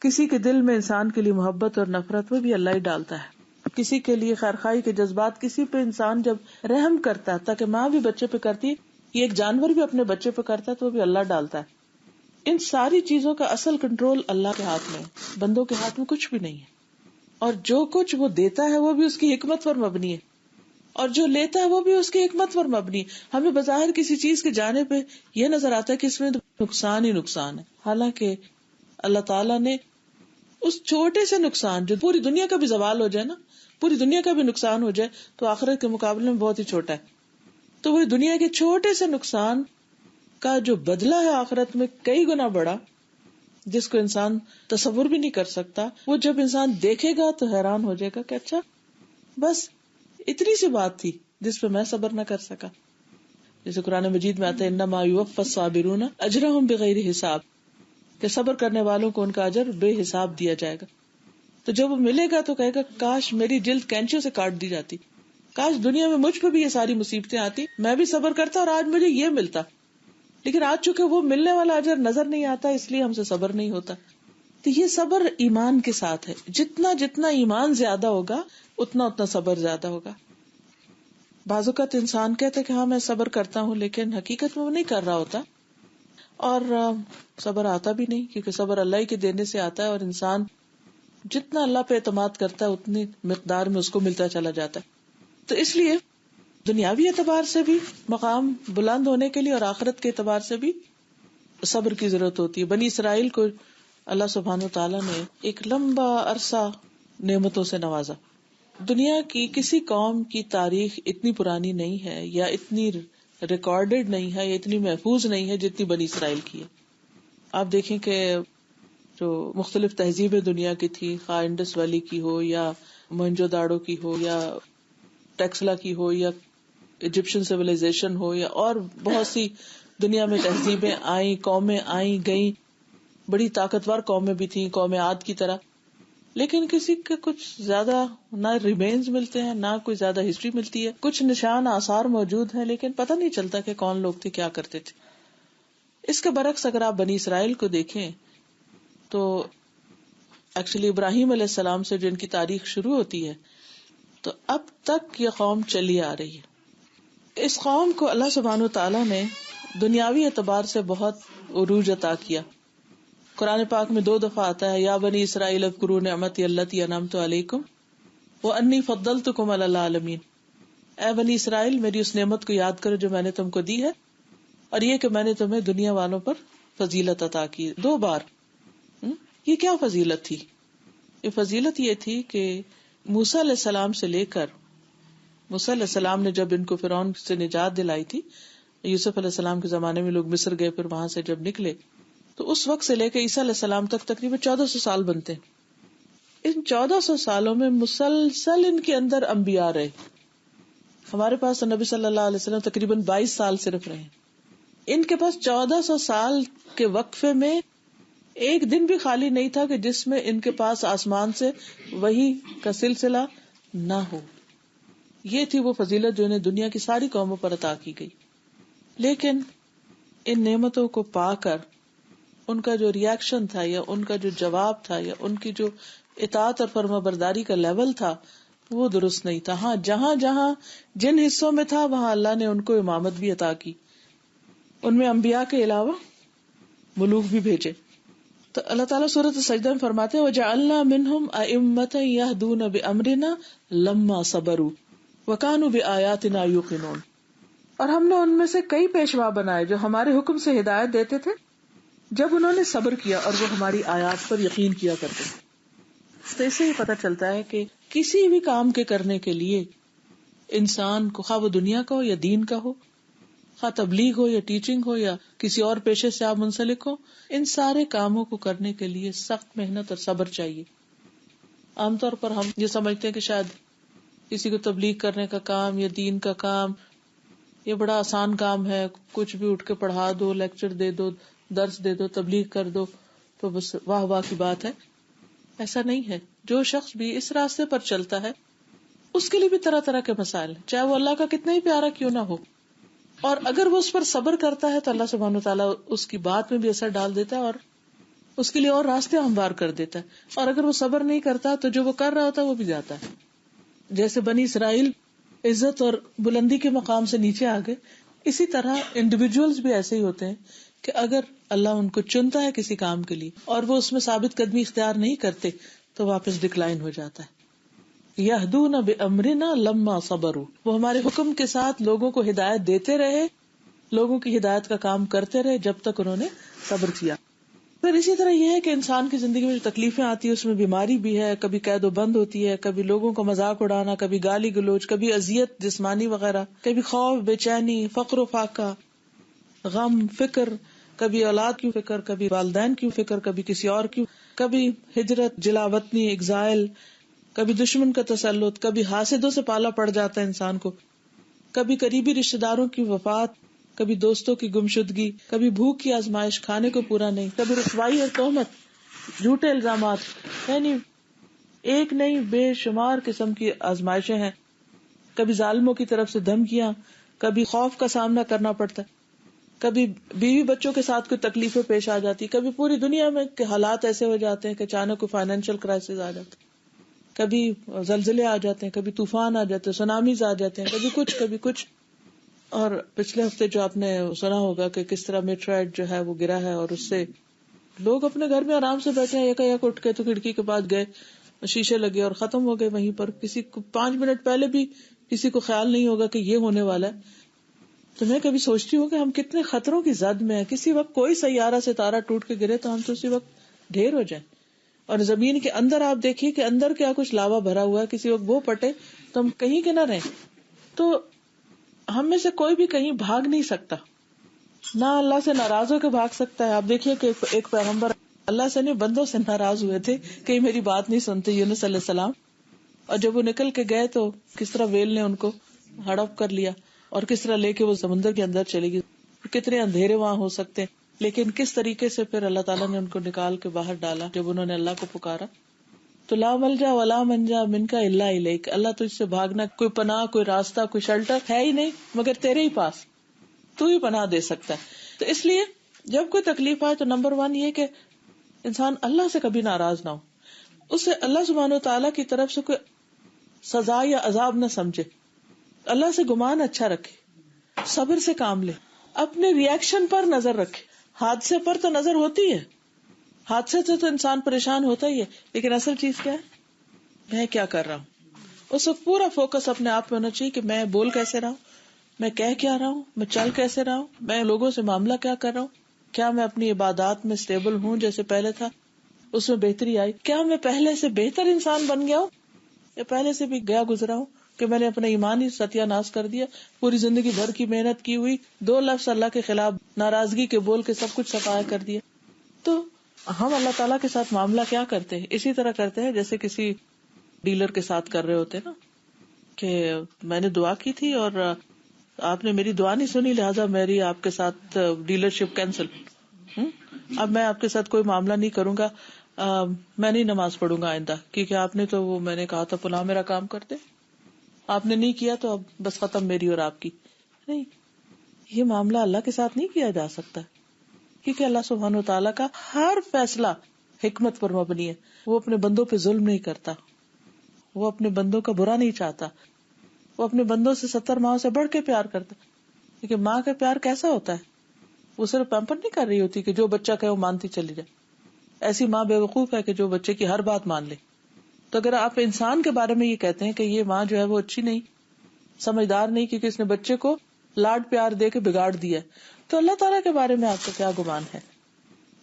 Speaker 2: کسی کے دل میں انسان کے لیے محبت اور نفرت وہ بھی اللہ ہی ڈالتا ہے. کسی کے لیے خیرخواہی کے جذبات، کسی پہ انسان جب رحم کرتا ہے، تاکہ ماں بھی بچے پہ کرتی ہے، یہ ایک جانور بھی اپنے بچے پہ کرتا ہے تو وہ بھی اللہ ڈالتا ہے. ان ساری چیزوں کا اصل کنٹرول اللہ کے ہاتھ میں ہے، بندوں کے ہاتھ میں کچھ بھی نہیں ہے. اور جو کچھ وہ دیتا ہے وہ بھی اس کی حکمت پر مبنی ہے، اور جو لیتا ہے وہ بھی اس کی حکمت پر مبنی ہے. ہمیں بظاہر کسی چیز کے جانے پہ یہ نظر آتا ہے کہ اس میں نقصان ہی نقصان ہے، حالانکہ اللہ تعالیٰ نے اس چھوٹے سے نقصان جو پوری دنیا کا بھی زوال ہو جائے نا، پوری دنیا کا بھی نقصان ہو جائے تو آخرت کے مقابلے میں بہت ہی چھوٹا ہے. تو وہ دنیا کے چھوٹے سے نقصان کا جو بدلہ ہے آخرت میں کئی گنا بڑا، جس کو انسان تصور بھی نہیں کر سکتا. وہ جب انسان دیکھے گا تو حیران ہو جائے گا کہ اچھا بس اتنی سی بات تھی جس پہ میں صبر نہ کر سکا. جیسے قرآن مجید میں آتا ہے انما یوفی الصابرون اجرہم بغیر حساب، کہ صبر کرنے والوں کو ان کا اجر بے حساب دیا جائے گا. تو جب وہ ملے گا تو کہے گا کاش میری جلد کینچیوں سے کاٹ دی جاتی، کاش دنیا میں مجھ پہ بھی یہ ساری مصیبتیں آتی، میں بھی صبر کرتا اور آج مجھے یہ ملتا. لیکن آج چونکہ وہ ملنے والا اجر نظر نہیں آتا، اس لیے ہم سے صبر نہیں ہوتا. تو یہ صبر ایمان کے ساتھ ہے. جتنا جتنا ایمان زیادہ ہوگا اتنا اتنا صبر زیادہ ہوگا. بعض اوقات انسان کہتا کہ ہاں میں صبر کرتا ہوں، لیکن حقیقت میں وہ نہیں کر رہا ہوتا، اور صبر آتا بھی نہیں، کیونکہ صبر اللہ ہی کے دینے سے آتا ہے، اور انسان جتنا اللہ پہ اعتماد کرتا ہے اتنی مقدار میں اس کو ملتا چلا جاتا ہے. تو اس لیے دنیاوی اعتبار سے بھی مقام بلند ہونے کے لیے اور آخرت کے اعتبار سے بھی صبر کی ضرورت ہوتی ہے. بنی اسرائیل کو اللہ سبحانہ وتعالیٰ نے ایک لمبا عرصہ نعمتوں سے نوازا. دنیا کی کسی قوم کی تاریخ اتنی پرانی نہیں ہے، یا اتنی ریکارڈڈ نہیں ہے، یا اتنی محفوظ نہیں ہے جتنی بنی اسرائیل کی ہے. آپ دیکھیں کہ جو مختلف تہذیبیں دنیا کی تھی، خواہ انڈس ویلی کی ہو، یا موہنجو داڑو کی ہو، یا ٹیکسلا کی ہو، یا ایجپشن سیویلائزیشن ہو، یا اور بہت سی دنیا میں تہذیبیں آئیں، قومیں آئیں گئیں، بڑی طاقتور قومیں بھی تھیں، قوم عاد کی طرح، لیکن کسی کے کچھ زیادہ نہ ریمینز ملتے ہیں، نہ کوئی زیادہ ہسٹری ملتی ہے. کچھ نشان آثار موجود ہیں، لیکن پتہ نہیں چلتا کہ کون لوگ تھے، کیا کرتے تھے. اس کے برعکس اگر آپ بنی اسرائیل کو دیکھیں تو ایکچولی ابراہیم علیہ السلام سے جن کی تاریخ شروع ہوتی ہے تو اب تک یہ قوم چلی آ رہی ہے. اس قوم کو اللہ سبحانہ وتعالیٰ نے دنیاوی اعتبار سے بہت عروج عطا کیا. قرآن پاک میں 2 دفعہ آتا ہے، یا بنی اسرائیل اذکروا نعمتی التی انعمت علیکم وانی فضلتکم علی العالمین. اے بنی اسرائیل، میری اس نعمت کو یاد کرو جو میں نے تم کو دی ہے، اور یہ کہ میں نے تمہیں دنیا والوں پر فضیلت عطا کی. 2 بار. یہ کیا فضیلت تھی؟ یہ فضیلت یہ تھی کہ موسیٰ علیہ السلام سے لے کر، موسیٰ علیہ السلام نے جب ان کو فرعون سے نجات دلائی تھی، یوسف علیہ السلام کے زمانے میں لوگ مصر گئے، پھر وہاں سے جب نکلے تو اس وقت سے لے کے عیسیٰ علیہ السلام تک تقریباً 1400 سال بنتے. ان 1400 سالوں میں مسلسل ان کے اندر انبیاء رہے. ہمارے پاس نبی صلی اللہ علیہ وسلم تقریباً 22 سال صرف رہے. ان کے پاس 1400 سال کے وقفے میں ایک دن بھی خالی نہیں تھا کہ جس میں ان کے پاس آسمان سے وحی کا سلسلہ نہ ہو. یہ تھی وہ فضیلت جو انہیں دنیا کی ساری قوموں پر عطا کی گئی. لیکن ان نعمتوں کو پا کر ان کا جو ریاکشن تھا، یا ان کا جو جواب تھا، یا ان کی جو اطاعت اور فرما برداری کا لیول تھا، وہ درست نہیں تھا. ہاں، جہاں جہاں جن حصوں میں تھا وہاں اللہ نے ان کو امامت بھی عطا کی. ان میں انبیاء کے علاوہ ملوک بھی بھیجے. تو اللہ تعالیٰ سورۃ السجدہ میں فرماتے ہیں وَجَعَلْنَا مِنْهُمْ أَئِمَّةً يَهْدُونَ بِأَمْرِنَا لَمَّا صَبَرُوا وَكَانُوا بِآيَاتِنَا يُوقِنُونَ. اور ہم نے ان میں سے کئی پیشوا بنائے جو ہمارے حکم سے ہدایت دیتے تھے جب انہوں نے صبر کیا اور وہ ہماری آیات پر یقین کیا کرتے تھے. تو اس سے ہی پتہ چلتا ہے کہ کسی بھی کام کے کرنے کے لیے انسان کو، خواہ وہ دنیا کا ہو یا دین کا ہو، خواہ تبلیغ ہو یا ٹیچنگ ہو یا کسی اور پیشے سے آپ منسلک ہو، ان سارے کاموں کو کرنے کے لیے سخت محنت اور صبر چاہیے. عام طور پر ہم یہ سمجھتے ہیں کہ شاید کسی کو تبلیغ کرنے کا کام یا دین کا کام یہ بڑا آسان کام ہے، کچھ بھی اٹھ کے پڑھا دو، لیکچر دے دو، درس دے دو، تبلیغ کر دو تو بس واہ واہ کی بات ہے. ایسا نہیں ہے. جو شخص بھی اس راستے پر چلتا ہے اس کے لیے بھی طرح طرح کے مسائل ہیں، چاہے وہ اللہ کا کتنا ہی پیارا کیوں نہ ہو. اور اگر وہ اس پر صبر کرتا ہے تو اللہ سبحانہ وتعالیٰ اس کی بات میں بھی اثر ڈال دیتا ہے اور اس کے لیے اور راستے ہموار کر دیتا ہے. اور اگر وہ صبر نہیں کرتا تو جو وہ کر رہا ہوتا ہے وہ بھی جاتا ہے. جیسے بنی اسرائیل عزت اور بلندی کے مقام سے نیچے آ گئے، اسی طرح انڈیویجولز بھی ایسے ہی ہوتے ہیں کہ اگر اللہ ان کو چنتا ہے کسی کام کے لیے اور وہ اس میں ثابت قدمی اختیار نہیں کرتے تو واپس ڈکلائن ہو جاتا ہے. یہدون بامرنا لما صبروا، وہ ہمارے حکم کے ساتھ لوگوں کو ہدایت دیتے رہے، لوگوں کی ہدایت کا کام کرتے رہے جب تک انہوں نے صبر کیا. پھر اسی طرح یہ ہے کہ انسان کی زندگی میں جو تکلیفیں آتی ہیں اس میں بیماری بھی ہے، کبھی قید و بند ہوتی ہے، کبھی لوگوں کا مذاق اڑانا، کبھی گالی گلوچ، کبھی اذیت جسمانی وغیرہ، کبھی خوف، بے چینی، فقر و فاقہ، غم، فکر، کبھی اولاد کی فکر، کبھی والدین کی فکر، کبھی کسی اور کی، کبھی ہجرت، جلا وطنی، ایگزائل، کبھی دشمن کا تسلط، کبھی حاسدوں سے پالا پڑ جاتا ہے انسان کو، کبھی قریبی رشتہ داروں کی وفات، کبھی دوستوں کی گمشدگی، کبھی بھوک کی آزمائش، کھانے کو پورا نہیں، کبھی رسوائی اور تہمت، جھوٹے الزامات، یعنی ایک نہیں بے شمار قسم کی آزمائشیں ہیں. کبھی ظالموں کی طرف سے دھمکیاں، کبھی خوف کا سامنا کرنا پڑتا ہے، کبھی بیوی بچوں کے ساتھ کوئی تکلیفیں پیش آ جاتی, کبھی پوری دنیا میں کے حالات ایسے ہو جاتے ہیں کہ اچانک کوئی فائنینشیل کرائسس آ جاتا ہے, کبھی زلزلے آ جاتے ہیں, کبھی طوفان آ جاتے ہیں, سونامیز آ جاتے ہیں, کبھی کچھ. اور پچھلے ہفتے جو آپ نے سنا ہوگا کہ کس طرح میٹرائٹ جو ہے وہ گرا ہے, اور اس سے لوگ اپنے گھر میں آرام سے بیٹھے ہیں, یک اٹھ کے تو کھڑکی کے پاس گئے, شیشے لگے اور ختم ہو گئے وہیں پر. کسی کو 5 منٹ پہلے بھی کسی کو خیال نہیں ہوگا کہ یہ ہونے والا ہے. تو میں کبھی سوچتی ہوں کہ ہم کتنے خطروں کی زد میں ہیں. کسی وقت کوئی سیارہ ستارہ ٹوٹ کے گرے تو ہم تو اسی وقت ڈھیر ہو جائیں. اور زمین کے اندر آپ دیکھیے کہ اندر کیا کچھ لاوا بھرا ہوا ہے, کسی وقت وہ پٹے تو ہم کہیں کے نہ رہیں. تو ہم میں سے کوئی بھی کہیں بھاگ نہیں سکتا, نہ اللہ سے ناراض ہو کے بھاگ سکتا ہے. آپ دیکھیے کہ ایک پیغمبر اللہ سے نہیں بندوں سے ناراض ہوئے تھے کہ میری بات نہیں سنتے, یونس علیہ السلام. اور جب وہ نکل کے گئے تو کس طرح ویل نے ان کو ہڑپ کر لیا, اور کس طرح لے کے وہ سمندر کے اندر چلے گی. کتنے اندھیرے وہاں ہو سکتے ہیں, لیکن کس طریقے سے پھر اللہ تعالیٰ نے ان کو نکال کے باہر ڈالا جب انہوں نے اللہ کو پکارا. تو لا ملجا ولا منجا منکا الا الیک, اللہ تجھ سے بھاگنا کوئی پناہ, کوئی راستہ, کوئی شیلٹر ہے ہی نہیں مگر تیرے ہی پاس, تو ہی پناہ دے سکتا ہے. تو اس لیے جب کوئی تکلیف آئے تو نمبر 1 یہ کہ انسان اللہ سے کبھی ناراض نہ ہو, اسے اللہ سبحانہ وتعالیٰ کی طرف سے کوئی سزا یا عذاب نہ سمجھے, اللہ سے گمان اچھا رکھے, صبر سے کام لے, اپنے ری ایکشن پر نظر رکھے. حادثے پر تو نظر ہوتی ہے, حادثے سے تو انسان پریشان ہوتا ہی ہے, لیکن اصل چیز کیا ہے, میں کیا کر رہا ہوں. اس وقت پورا فوکس اپنے آپ میں ہونا چاہیے کہ میں بول کیسے رہا ہوں, میں کہہ کیا رہا ہوں, میں چل کیسے رہا ہوں, میں لوگوں سے معاملہ کیا کر رہا ہوں, کیا میں اپنی عبادات میں اسٹیبل ہوں جیسے پہلے تھا, اس میں بہتری آئی, کیا میں پہلے سے بہتر انسان بن گیا ہوں یا پہلے سے بھی گیا گزرا ہوں کہ میں نے اپنا ایمان ہی ستیہ ناش کر دیا, پوری زندگی بھر کی محنت کی ہوئی 2 لفظ اللہ کے خلاف ناراضگی کے بول کے سب کچھ صفایا کر دیا. تو ہم اللہ تعالیٰ کے ساتھ معاملہ کیا کرتے ہیں, اسی طرح کرتے ہیں جیسے کسی ڈیلر کے ساتھ کر رہے ہوتے نا, کہ میں نے دعا کی تھی اور آپ نے میری دعا نہیں سنی, لہٰذا میری آپ کے ساتھ ڈیلرشپ کینسل, اب میں آپ کے ساتھ کوئی معاملہ نہیں کروں گا, میں نہیں نماز پڑھوں گا آئندہ, کیونکہ آپ نے تو وہ میں نے کہا تھا فلاں میرا کام کرتے, آپ نے نہیں کیا تو اب بس ختم میری اور آپ کی. نہیں, یہ معاملہ اللہ کے ساتھ نہیں کیا جا سکتا, کیونکہ اللہ سبحانہ وتعالیٰ کا ہر فیصلہ حکمت پر مبنی ہے. وہ اپنے بندوں پہ ظلم نہیں کرتا, وہ اپنے بندوں کا برا نہیں چاہتا, وہ اپنے بندوں سے 70 ماؤں سے بڑھ کے پیار کرتا. لیکن ماں کا پیار کیسا ہوتا ہے, وہ صرف پیمپر نہیں کر رہی ہوتی کہ جو بچہ کہے وہ مانتی چلی جائے. ایسی ماں بے وقوف ہے کہ جو بچے کی ہر بات مان لے. تو اگر آپ انسان کے بارے میں یہ کہتے ہیں کہ یہ ماں جو ہے وہ اچھی نہیں, سمجھدار نہیں, کیونکہ اس نے بچے کو لاڈ پیار دے کے بگاڑ دیا, تو اللہ تعالیٰ کے بارے میں آپ کا کیا گمان ہے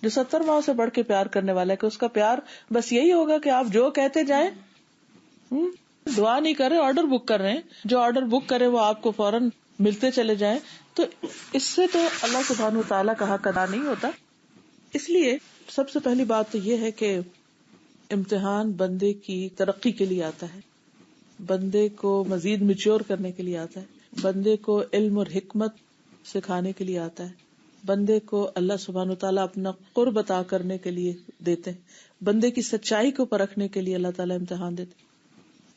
Speaker 2: جو 70 ماؤں سے بڑھ کے پیار کرنے والا ہے, کہ اس کا پیار بس یہی ہوگا کہ آپ جو کہتے جائیں, دعا نہیں کر رہے, آرڈر بک کر رہے ہیں, جو آرڈر بک کرے وہ آپ کو فوراً ملتے چلے جائیں. تو اس سے تو اللہ سبحانہ وتعالیٰ کا حق ادا نہیں ہوتا. اس لیے سب سے پہلی بات تو یہ ہے کہ امتحان بندے کی ترقی کے لیے آتا ہے, بندے کو مزید میچور کرنے کے لیے آتا ہے, بندے کو علم اور حکمت سکھانے کے لیے آتا ہے, بندے کو اللہ سبحانہ وتعالیٰ اپنا قرب عطا کرنے کے لیے دیتے ہیں, بندے کی سچائی کو پرکھنے کے لیے اللہ تعالیٰ امتحان دیتے ہیں.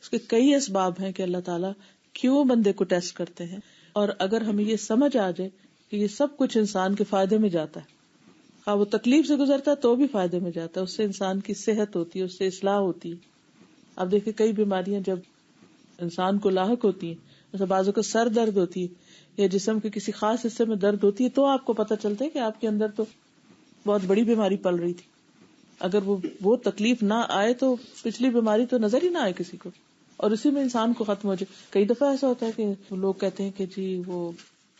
Speaker 2: اس کے کئی اسباب ہیں کہ اللہ تعالیٰ کیوں بندے کو ٹیسٹ کرتے ہیں, اور اگر ہمیں یہ سمجھ آ جائے کہ یہ سب کچھ انسان کے فائدے میں جاتا ہے, ہاں وہ تکلیف سے گزرتا ہے تو بھی فائدے میں جاتا ہے, اس سے انسان کی صحت ہوتی ہے, اس سے اصلاح ہوتی ہے. اب دیکھیں کئی بیماریاں جب انسان کو لاحق ہوتی ہیں, جیسے بعضوں کو سر درد ہوتی ہے یا جسم کے کسی خاص حصے میں درد ہوتی ہے, تو آپ کو پتہ چلتا ہے کہ آپ کے اندر تو بہت بڑی بیماری پل رہی تھی. اگر وہ تکلیف نہ آئے تو پچھلی بیماری تو نظر ہی نہ آئے کسی کو, اور اسی میں انسان کو ختم ہو جائے. کئی دفعہ ایسا ہوتا ہے کہ لوگ کہتے ہیں کہ جی وہ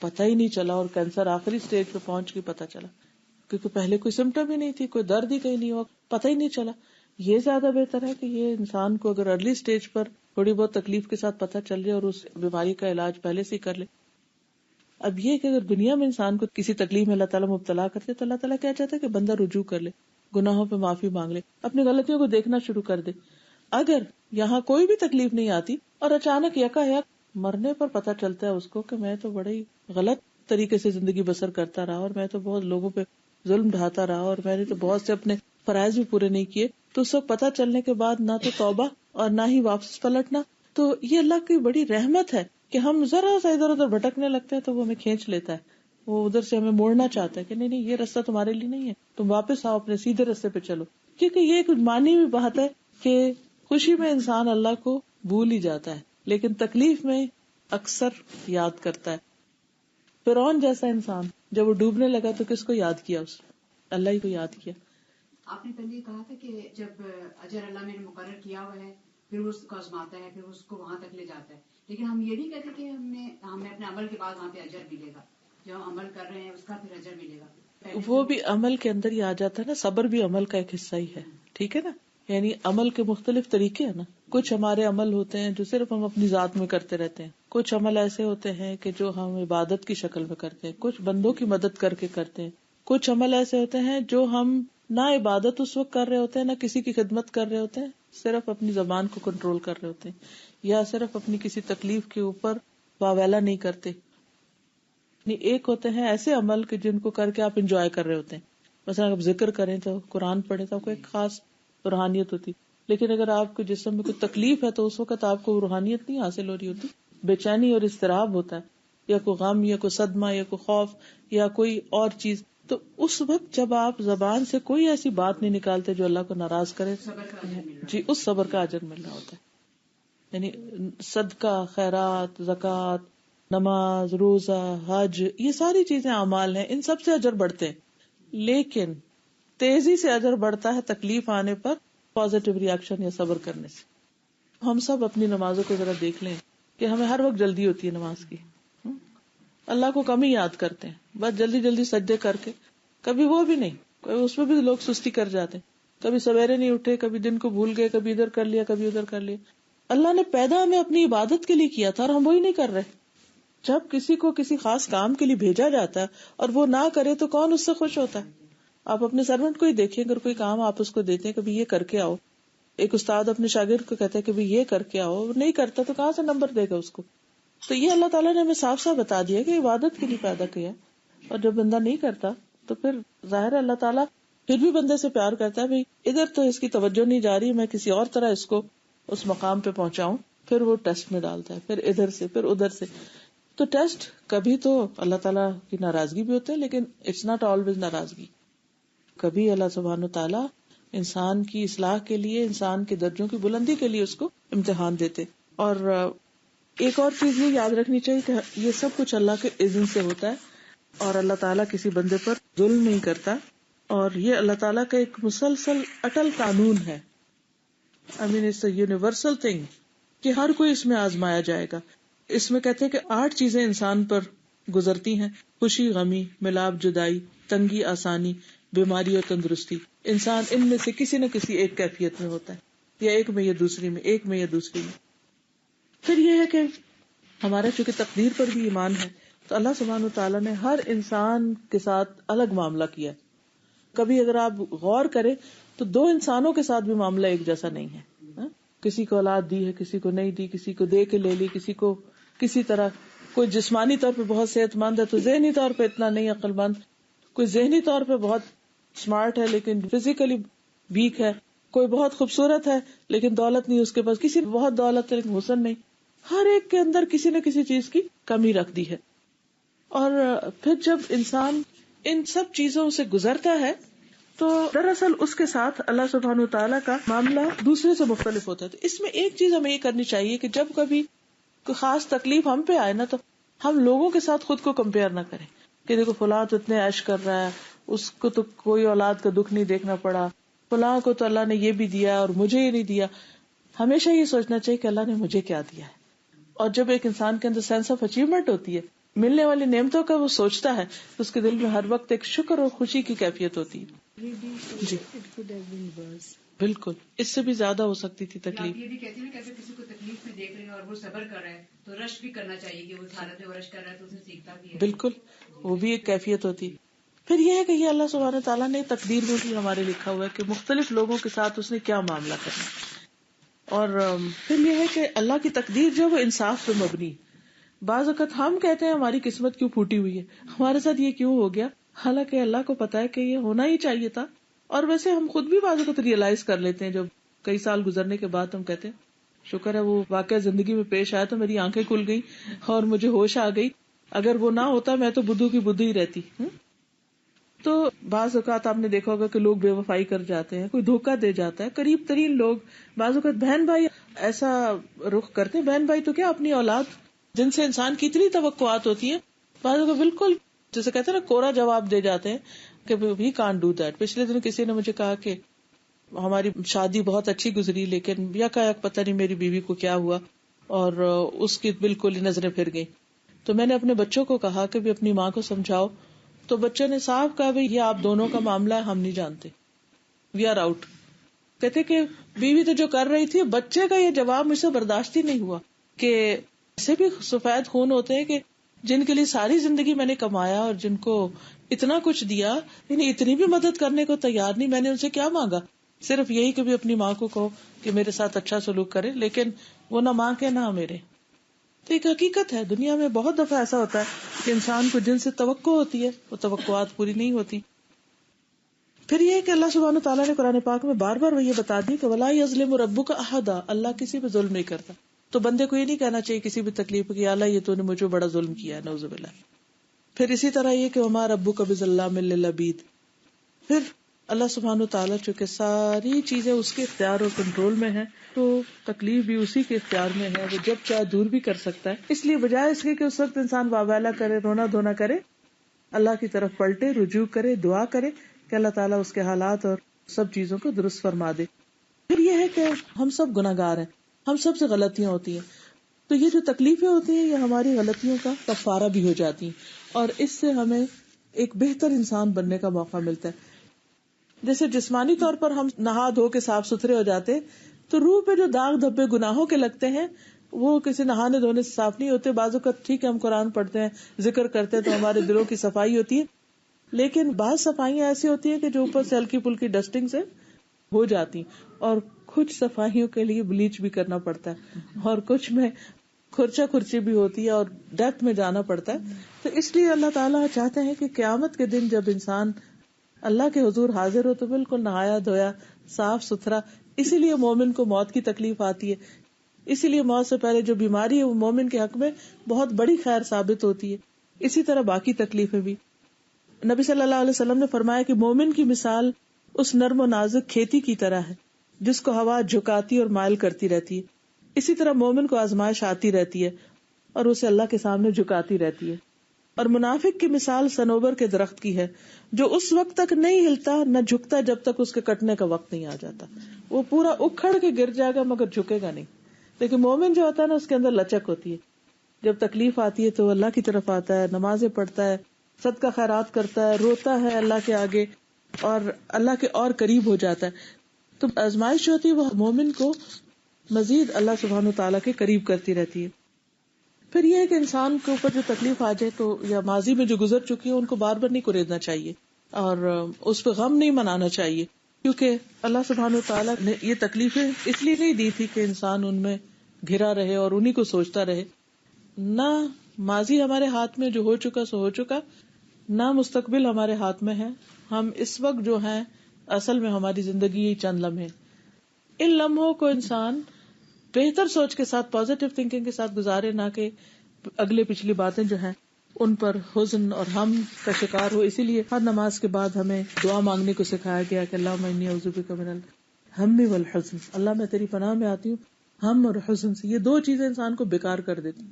Speaker 2: پتہ ہی نہیں چلا اور کینسر آخری سٹیج پہ پہنچ کے پتہ چلا, کیونکہ پہلے کوئی سمٹم ہی نہیں تھی, کوئی درد ہی کہیں نہیں ہوا, پتہ ہی نہیں چلا. یہ زیادہ بہتر ہے کہ یہ انسان کو اگر ارلی سٹیج پر تھوڑی بہت تکلیف کے ساتھ پتہ چل جائے اور اس بیماری کا علاج پہلے سے کر لے. اب یہ کہ اگر دنیا میں انسان کو کسی تکلیف میں اللہ تعالیٰ مبتلا کرتے تو اللہ تعالیٰ کیا چاہتا ہے کہ بندہ رجوع کر لے, گناہوں پہ معافی مانگ لے, اپنی غلطیوں کو دیکھنا شروع کر دے. اگر یہاں کوئی بھی تکلیف نہیں آتی اور اچانک یکا یک مرنے پر پتہ چلتا ہے اس کو کہ میں تو بڑے ہی غلط طریقے سے زندگی بسر کرتا رہا, اور میں تو بہت لوگوں پہ ظلم ڈھاتا رہا, اور میں نے تو بہت سے اپنے فرائض بھی پورے نہیں کیے, تو اس وقت پتہ چلنے کے بعد نہ تو توبہ اور نہ ہی واپس پلٹنا. تو یہ اللہ کی بڑی رحمت ہے کہ ہم ذرا سا ادھر ادھر بھٹکنے لگتے ہیں تو وہ ہمیں کھینچ لیتا ہے وہ ادھر سے ہمیں موڑنا چاہتا ہے کہ نہیں یہ راستہ تمہارے لیے نہیں ہے, تم واپس آؤ, اپنے سیدھے راستے پہ چلو. کیونکہ یہ ایک معنی بھی بات ہے کہ خوشی میں انسان اللہ کو بھول ہی جاتا ہے, لیکن تکلیف میں اکثر یاد کرتا ہے. فرعون جیسا انسان جب وہ ڈوبنے لگا تو کس کو یاد کیا؟ اس اللہ ہی کو یاد کیا.
Speaker 3: آپ نے پہلے کہا تھا کہ جب اجر اللہ میں نے مقرر کیا ہوا ہے پھر وہ اس کو آزماتا ہے, پھر اس کو وہاں تک لے جاتا ہے, لیکن ہم یہ نہیں کہتے کہ ہمیں اپنے عمل کے بعد وہاں پہ اجر ملے گا, جو ہم عمل کر رہے ہیں اس کا پھر اجر ملے گا.
Speaker 2: وہ بھی عمل کے اندر ہی آ جاتا ہے نا, صبر بھی عمل کا ایک حصہ ہی ہے, ٹھیک ہے نا. یعنی عمل کے مختلف طریقے ہیں نا. کچھ ہمارے عمل ہوتے ہیں جو صرف ہم اپنی ذات میں کرتے رہتے ہیں, کچھ عمل ایسے ہوتے ہیں کہ جو ہم عبادت کی شکل میں کرتے ہیں, کچھ بندوں کی مدد کر کے کرتے ہیں, کچھ عمل ایسے ہوتے ہیں جو ہم نہ عبادت اس وقت کر رہے ہوتے ہیں, نہ کسی کی خدمت کر رہے ہوتے ہیں, صرف اپنی زبان کو کنٹرول کر رہے ہوتے ہیں, یا صرف اپنی کسی تکلیف کے اوپر واویلا نہیں کرتے. ایک ہوتے ہیں ایسے عمل کہ جن کو کر کے آپ انجوائے کر رہے ہوتے ہیں. مثلا آپ ذکر کریں تو, قرآن پڑھیں تو آپ کو ایک خاص روحانیت ہوتی, لیکن اگر آپ کے جسم میں کوئی تکلیف ہے تو اس وقت آپ کو روحانیت نہیں حاصل ہو رہی ہوتی, بے چینی اور اضطراب ہوتا ہے, یا کوئی غم یا کوئی صدمہ یا کوئی خوف یا کوئی اور چیز. تو اس وقت جب آپ زبان سے کوئی ایسی بات نہیں نکالتے جو اللہ کو ناراض کرے, جی اس صبر کا اجر مل رہا ہوتا ہے. یعنی صدقہ, خیرات, زکوٰۃ, نماز, روزہ, حج, یہ ساری چیزیں اعمال ہیں, ان سب سے اجر بڑھتے ہیں. لیکن تیزی سے اجر بڑھتا ہے تکلیف آنے پر پازیٹیو ریاکشن یا صبر کرنے سے. ہم سب اپنی نمازوں کو ذرا دیکھ لیں کہ ہمیں ہر وقت جلدی ہوتی ہے نماز کی, اللہ کو کم ہی یاد کرتے ہیں, بس جلدی جلدی سجدے کر کے, کبھی وہ بھی نہیں, اس میں بھی لوگ سستی کر جاتے ہیں, کبھی سویرے نہیں اٹھے, کبھی دن کو بھول گئے, کبھی ادھر کر لیا, کبھی ادھر کر لیا. اللہ نے پیدا ہمیں اپنی عبادت کے لیے کیا تھا اور ہم وہی نہیں کر رہے. جب کسی کو کسی خاص کام کے لیے بھیجا جاتا ہے اور وہ نہ کرے تو کون اس سے خوش ہوتا ہے؟ آپ اپنے سرونٹ کو ہی دیکھیں, اگر کوئی کام آپ اس کو دیتے ہیں, کبھی یہ کر کے آؤ, ایک استاد اپنے شاگرد کو کہتا ہے کہ یہ کر کے آؤ, نہیں کرتا تو کہاں سے نمبر دے گا اس کو؟ تو یہ اللہ تعالیٰ نے ہمیں صاف صاف بتا دیا کہ عبادت کے لیے پیدا کیا, اور جب بندہ نہیں کرتا تو پھر ظاہر ہے اللہ تعالیٰ پھر بھی بندے سے پیار کرتا ہے, بھائی ادھر تو اس کی توجہ نہیں جا رہی, میں کسی اور طرح اس کو اس مقام پہ پہنچاؤں. پھر وہ ٹیسٹ میں ڈالتا ہے, پھر ادھر سے پھر ادھر سے. تو ٹیسٹ کبھی تو اللہ تعالیٰ کی ناراضگی بھی ہوتے ہے, لیکن اٹس ناٹ آلویز ناراضگی. کبھی اللہ سبحانہ تعالیٰ انسان کی اصلاح کے لیے, انسان کے درجوں کی بلندی کے لیے اس کو امتحان دیتے. اور ایک اور چیز یہ یاد رکھنی چاہیے کہ یہ سب کچھ اللہ کے اذن سے ہوتا ہے, اور اللہ تعالیٰ کسی بندے پر ظلم نہیں کرتا, اور یہ اللہ تعالیٰ کا ایک مسلسل اٹل قانون ہے. I mean it's a universal thing کہ ہر کوئی اس میں آزمایا جائے گا. اس میں کہتے ہیں کہ 8 چیزیں انسان پر گزرتی ہیں: خوشی, غمی, ملاپ, جدائی, تنگی, آسانی, بیماری اور تندرستی. انسان ان میں سے کسی نہ کسی ایک کیفیت میں ہوتا ہے, یا ایک میں یا دوسری میں, ایک میں یا دوسری میں. پھر یہ ہے کہ ہمارا چونکہ تقدیر پر بھی ایمان ہے, تو اللہ سبحانہ وتعالیٰ نے ہر انسان کے ساتھ الگ معاملہ کیا. کبھی اگر آپ غور کریں تو 2 انسانوں کے ساتھ بھی معاملہ ایک جیسا نہیں ہے. کسی کو اولاد دی ہے, کسی کو نہیں دی, کسی کو دے کے لے لی, کسی کو کسی طرح. کوئی جسمانی طور پہ بہت صحت مند ہے تو ذہنی طور پہ اتنا نہیں عقل مند. کوئی ذہنی طور پہ بہت اسمارٹ ہے لیکن فزیکلی ویک ہے. کوئی بہت خوبصورت ہے لیکن دولت نہیں اس کے پاس. کسی بہت دولت ہے لیکن حسن نہیں. ہر ایک کے اندر کسی نہ کسی چیز کی کمی رکھ دی ہے. اور پھر جب انسان ان سب چیزوں سے گزرتا ہے تو دراصل اس کے ساتھ اللہ سبحانہ وتعالیٰ کا معاملہ دوسرے سے مختلف ہوتا ہے. تو اس میں ایک چیز ہمیں یہ کرنی چاہیے کہ جب کبھی کوئی خاص تکلیف ہم پہ آئے نا, تو ہم لوگوں کے ساتھ خود کو کمپیئر نہ کریں کہ دیکھو فلاں تو اتنے عیش کر رہا ہے, اس کو تو کوئی اولاد کا دکھ نہیں دیکھنا پڑا, فلاں کو تو اللہ نے یہ بھی دیا اور مجھے یہ نہیں دیا. ہمیشہ یہ سوچنا چاہیے کہ اللہ نے مجھے کیا دیا ہے. اور جب ایک انسان کے اندر سینس آف اچیومنٹ ہوتی ہے, ملنے والی نعمتوں کا وہ سوچتا ہے, تو اس کے دل میں ہر وقت ایک شکر اور خوشی کی کیفیت ہوتی ہے. جی بالکل, اس سے بھی زیادہ ہو سکتی تھی تکلیف.
Speaker 3: یہ بھی کہتی ہیں کہ اگر کسی کو تکلیف میں دیکھ رہے ہیں اور وہ صبر کر رہا ہے تو رش بھی کرنا چاہیے کہ وہ حالت میں رش کر رہا ہے تو اسے سیکھتا بھی ہے.
Speaker 2: بالکل, وہ بھی ایک کیفیت ہوتی. پھر یہ ہے کہ یہ اللہ سبحانہ تعالیٰ نے تقدیر میں بھی ہمارے لکھا ہوا ہے کہ مختلف لوگوں کے ساتھ اس نے کیا معاملہ کرنا. اور پھر یہ ہے کہ اللہ کی تقدیر جو وہ انصاف پہ مبنی. بعض اوقات ہم کہتے ہیں ہماری قسمت کیوں پھوٹی ہوئی ہے, ہمارے ساتھ یہ کیوں ہو گیا, حالانکہ اللہ کو پتا ہے کہ یہ ہونا ہی چاہیے تھا. اور ویسے ہم خود بھی بعض اوقات ریئلائز کر لیتے ہیں جب کئی سال گزرنے کے بعد ہم کہتے ہیں شکر ہے وہ واقعہ زندگی میں پیش آیا تو میری آنکھیں کھل گئی اور مجھے ہوش آ گئی. اگر وہ نہ ہوتا میں تو بدھو کی بدھو ہی رہتی. تو بعض اوقات آپ نے دیکھا ہوگا کہ لوگ بے وفائی کر جاتے ہیں, کوئی دھوکہ دے جاتا ہے, قریب ترین لوگ, بعض اوقات بہن بھائی ایسا رخ کرتے ہیں. بہن بھائی تو کیا اپنی اولاد جن سے انسان کی اتنی توقعات ہوتی ہیں, بعض اوقات بالکل جیسے کہتے ہیں نا کورا جواب دے جاتے ہیں کہ وی کانٹ ڈو دیٹ. پچھلے دن کسی نے مجھے کہا کہ ہماری شادی بہت اچھی گزری لیکن یکایک پتہ نہیں میری بیوی کو کیا ہوا اور اس کی بالکل ہی نظریں پھر گئی. تو میں نے اپنے بچوں کو کہا کہ بھی اپنی ماں کو سمجھاؤ. تو بچوں نے صاف کہا بھائی یہ آپ دونوں کا معاملہ ہے, ہم نہیں جانتے, وی آر آؤٹ. کہتے کہ بیوی تو جو کر رہی تھی, بچے کا یہ جواب مجھ سے برداشت ہی نہیں ہوا کہ ایسے بھی سفید خون ہوتے ہیں کہ جن کے لیے ساری زندگی میں نے کمایا اور جن کو اتنا کچھ دیا, یعنی اتنی بھی مدد کرنے کو تیار نہیں. میں نے ان سے کیا مانگا, صرف یہی کہ بھی اپنی ماں کو کہو کہ میرے ساتھ اچھا سلوک کرے, لیکن وہ نہ ماں کے نہ میرے. تو ایک حقیقت ہے, دنیا میں بہت دفعہ ایسا ہوتا ہے کہ انسان کو جن سے توقع ہوتی ہے وہ توقعات پوری نہیں ہوتی. پھر یہ کہ اللہ سبحانہ تعالیٰ نے قرآن پاک میں بار بار وہ یہ بتا دی کہ وَلَا يَظْلِمُ رَبُّكَ أَحَدًا, اللہ کسی پہ ظلم نہیں کرتا. تو بندے کو یہ نہیں کہنا چاہیے کسی بھی تکلیف کہ اللہ یہ تو نے مجھے بڑا ظلم کیا ہے, نعوذ باللہ. پھر اسی طرح یہ کہ وَمَا رَبُّكَ بِظَلَّامٍ لِّلْعَبِيدِ. پھر اللہ سبحانہ تعالیٰ چونکہ ساری چیزیں اس کے اختیار اور کنٹرول میں ہیں تو تکلیف بھی اسی کے اختیار میں ہے, وہ جب چاہے دور بھی کر سکتا ہے. اس لیے بجائے اس کے کہ اس وقت انسان واویلا کرے, رونا دھونا کرے, اللہ کی طرف پلٹے, رجوع کرے, دعا کرے کہ اللہ تعالیٰ اس کے حالات اور سب چیزوں کو درست فرما دے. پھر یہ ہے کہ ہم سب گناہگار ہیں, ہم سب سے غلطیاں ہوتی ہیں, تو یہ جو تکلیفیں ہوتی ہیں یہ ہماری غلطیوں کا کفارہ بھی ہو جاتی ہیں اور اس سے ہمیں ایک بہتر انسان بننے کا موقع ملتا ہے. جیسے جسمانی طور پر ہم نہا دھو کے صاف ستھرے ہو جاتے, تو روح پہ جو داغ دھبے گناہوں کے لگتے ہیں وہ کسی نہانے دھونے سے صاف نہیں ہوتے. بعض اوقات ٹھیک ہے ہم قرآن پڑھتے ہیں, ذکر کرتے ہیں تو ہمارے دلوں کی صفائی ہوتی ہے, لیکن بعض صفائیاں ایسی ہوتی ہیں کہ جو اوپر سے ہلکی پھلکی ڈسٹنگ سے ہو جاتی, اور کچھ صفائیوں کے لیے بلیچ بھی کرنا پڑتا ہے, اور کچھ میں کھرچا کھرچی بھی ہوتی ہے اور ڈیپتھ میں جانا پڑتا ہے. تو اس لیے اللہ تعالیٰ چاہتے ہیں کہ قیامت کے دن جب انسان اللہ کے حضور حاضر ہو تو بالکل نہایا دھویا صاف ستھرا. اسی لیے مومن کو موت کی تکلیف آتی ہے, اسی لیے موت سے پہلے جو بیماری ہے وہ مومن کے حق میں بہت بڑی خیر ثابت ہوتی ہے. اسی طرح باقی تکلیفیں بھی. نبی صلی اللہ علیہ وسلم نے فرمایا کہ مومن کی مثال اس نرم و نازک کھیتی کی طرح ہے جس کو ہوا جھکاتی اور مائل کرتی رہتی ہے. اسی طرح مومن کو آزمائش آتی رہتی ہے اور اسے اللہ کے سامنے جھکاتی رہتی ہے. اور منافق کی مثال صنوبر کے درخت کی ہے جو اس وقت تک نہیں ہلتا نہ جھکتا جب تک اس کے کٹنے کا وقت نہیں آ جاتا. وہ پورا اکھڑ کے گر جائے گا مگر جھکے گا نہیں. لیکن مومن جو ہوتا ہے نا اس کے اندر لچک ہوتی ہے, جب تکلیف آتی ہے تو اللہ کی طرف آتا ہے, نمازیں پڑھتا ہے, صدقہ خیرات کرتا ہے, روتا ہے اللہ کے آگے اور اللہ کے اور قریب ہو جاتا ہے. تو آزمائش ہوتی ہے وہ مومن کو مزید اللہ سبحانہ تعالیٰ کے قریب کرتی رہتی ہے. پھر یہ ہے کہ انسان کے اوپر جو تکلیف آ جائے تو یا ماضی میں جو گزر چکی ہے ان کو بار بار نہیں کوریدنا چاہیے اور اس پہ غم نہیں منانا چاہیے, کیونکہ اللہ سبحانہ تعالیٰ نے یہ تکلیفیں اس لیے نہیں دی تھی کہ انسان ان میں گھرا رہے اور انہی کو سوچتا رہے. نہ ماضی ہمارے ہاتھ میں جو ہو چکا سو ہو چکا, نہ مستقبل ہمارے ہاتھ میں ہے. ہم اس وقت جو ہیں اصل میں ہماری زندگی یہ چند لمحے, ان لمحوں کو انسان بہتر سوچ کے ساتھ پازیٹیو تھنکنگ کے ساتھ گزارے, نہ کہ اگلے پچھلی باتیں جو ہیں ان پر حزن اور غم کا شکار ہو. اسی لیے ہر نماز کے بعد ہمیں دعا مانگنے کو سکھایا گیا کہ اللہم انی اعوذ بک من الہم والحزن, اللہ میں تیری پناہ میں آتی ہوں ہم اور حزن سے. یہ دو چیزیں انسان کو بیکار کر دیتی.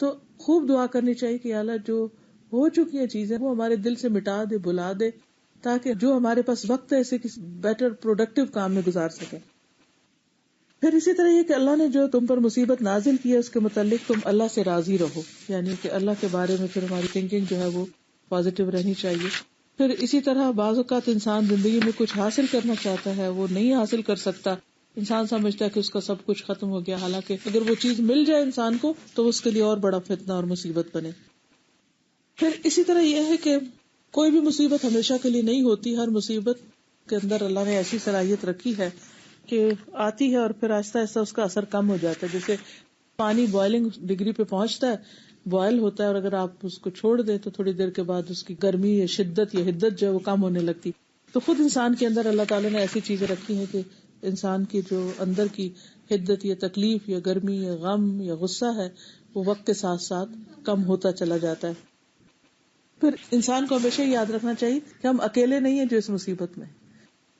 Speaker 2: تو خوب دعا کرنی چاہیے کہ اللہ جو ہو چکی ہیں چیزیں وہ ہمارے دل سے مٹا دے, بلا دے, تاکہ جو ہمارے پاس وقت ہے اسے کسی بیٹر پروڈکٹیو کام میں گزار سکیں. پھر اسی طرح یہ کہ اللہ نے جو تم پر مصیبت نازل کی ہے اس کے متعلق تم اللہ سے راضی رہو, یعنی کہ اللہ کے بارے میں پھر ہماری تھنکنگ جو ہے وہ پازیٹیو رہنی چاہیے. پھر اسی طرح بعض اوقات انسان زندگی میں کچھ حاصل کرنا چاہتا ہے, وہ نہیں حاصل کر سکتا, انسان سمجھتا ہے کہ اس کا سب کچھ ختم ہو گیا, حالانکہ اگر وہ چیز مل جائے انسان کو تو اس کے لیے اور بڑا فتنہ اور مصیبت بنے. پھر اسی طرح یہ ہے کہ کوئی بھی مصیبت ہمیشہ کے لیے نہیں ہوتی. ہر مصیبت کے اندر اللہ نے ایسی صلاحیت رکھی ہے کہ آتی ہے اور پھر آہستہ آہستہ اس کا اثر کم ہو جاتا ہے. جیسے پانی بوائلنگ ڈگری پہ پہنچتا ہے, بوائل ہوتا ہے, اور اگر آپ اس کو چھوڑ دیں تو تھوڑی دیر کے بعد اس کی گرمی یا شدت یا حدت جو ہے وہ کم ہونے لگتی. تو خود انسان کے اندر اللہ تعالیٰ نے ایسی چیزیں رکھی ہیں کہ انسان کی جو اندر کی حدت یا تکلیف یا گرمی یا غم یا غصہ ہے وہ وقت کے ساتھ ساتھ کم ہوتا چلا جاتا ہے. پھر انسان کو ہمیشہ یاد رکھنا چاہیے کہ ہم اکیلے نہیں ہیں جو اس مصیبت میں.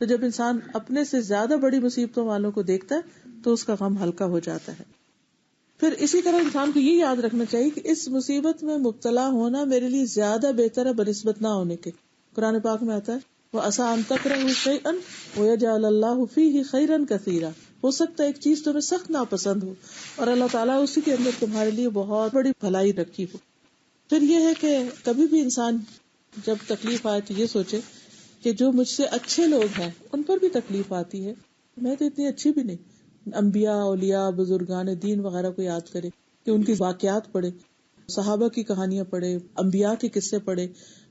Speaker 2: تو جب انسان اپنے سے زیادہ بڑی مصیبتوں والوں کو دیکھتا ہے تو اس کا غم ہلکا ہو جاتا ہے. پھر اسی طرح انسان کو یہ یاد رکھنا چاہیے کہ اس مصیبت میں مبتلا ہونا میرے لیے زیادہ بہتر ہے بنسبت نہ ہونے کے. قرآن پاک میں آتا ہے وَعَسَىٰ أَن تَكْرَهُوا شَيْئًا وَيَجْعَلَ اللَّهُ فِيهِ خَيْرًا كَثِيرًا. ہو سکتا ہے ایک چیز تمہیں سخت ناپسند ہو اور اللہ تعالیٰ اسی کے اندر تمہارے لیے بہت بڑی بھلائی رکھی ہو. پھر یہ ہے کہ کبھی بھی انسان جب تکلیف آئے تو یہ سوچے کہ جو مجھ سے اچھے لوگ ہیں ان پر بھی تکلیف آتی ہے, میں تو اتنی اچھی بھی نہیں. انبیاء, اولیاء, بزرگان دین وغیرہ کو یاد کرے کہ ان کی واقعات پڑھے, صحابہ کی کہانیاں پڑھے, انبیاء کے قصے پڑھے,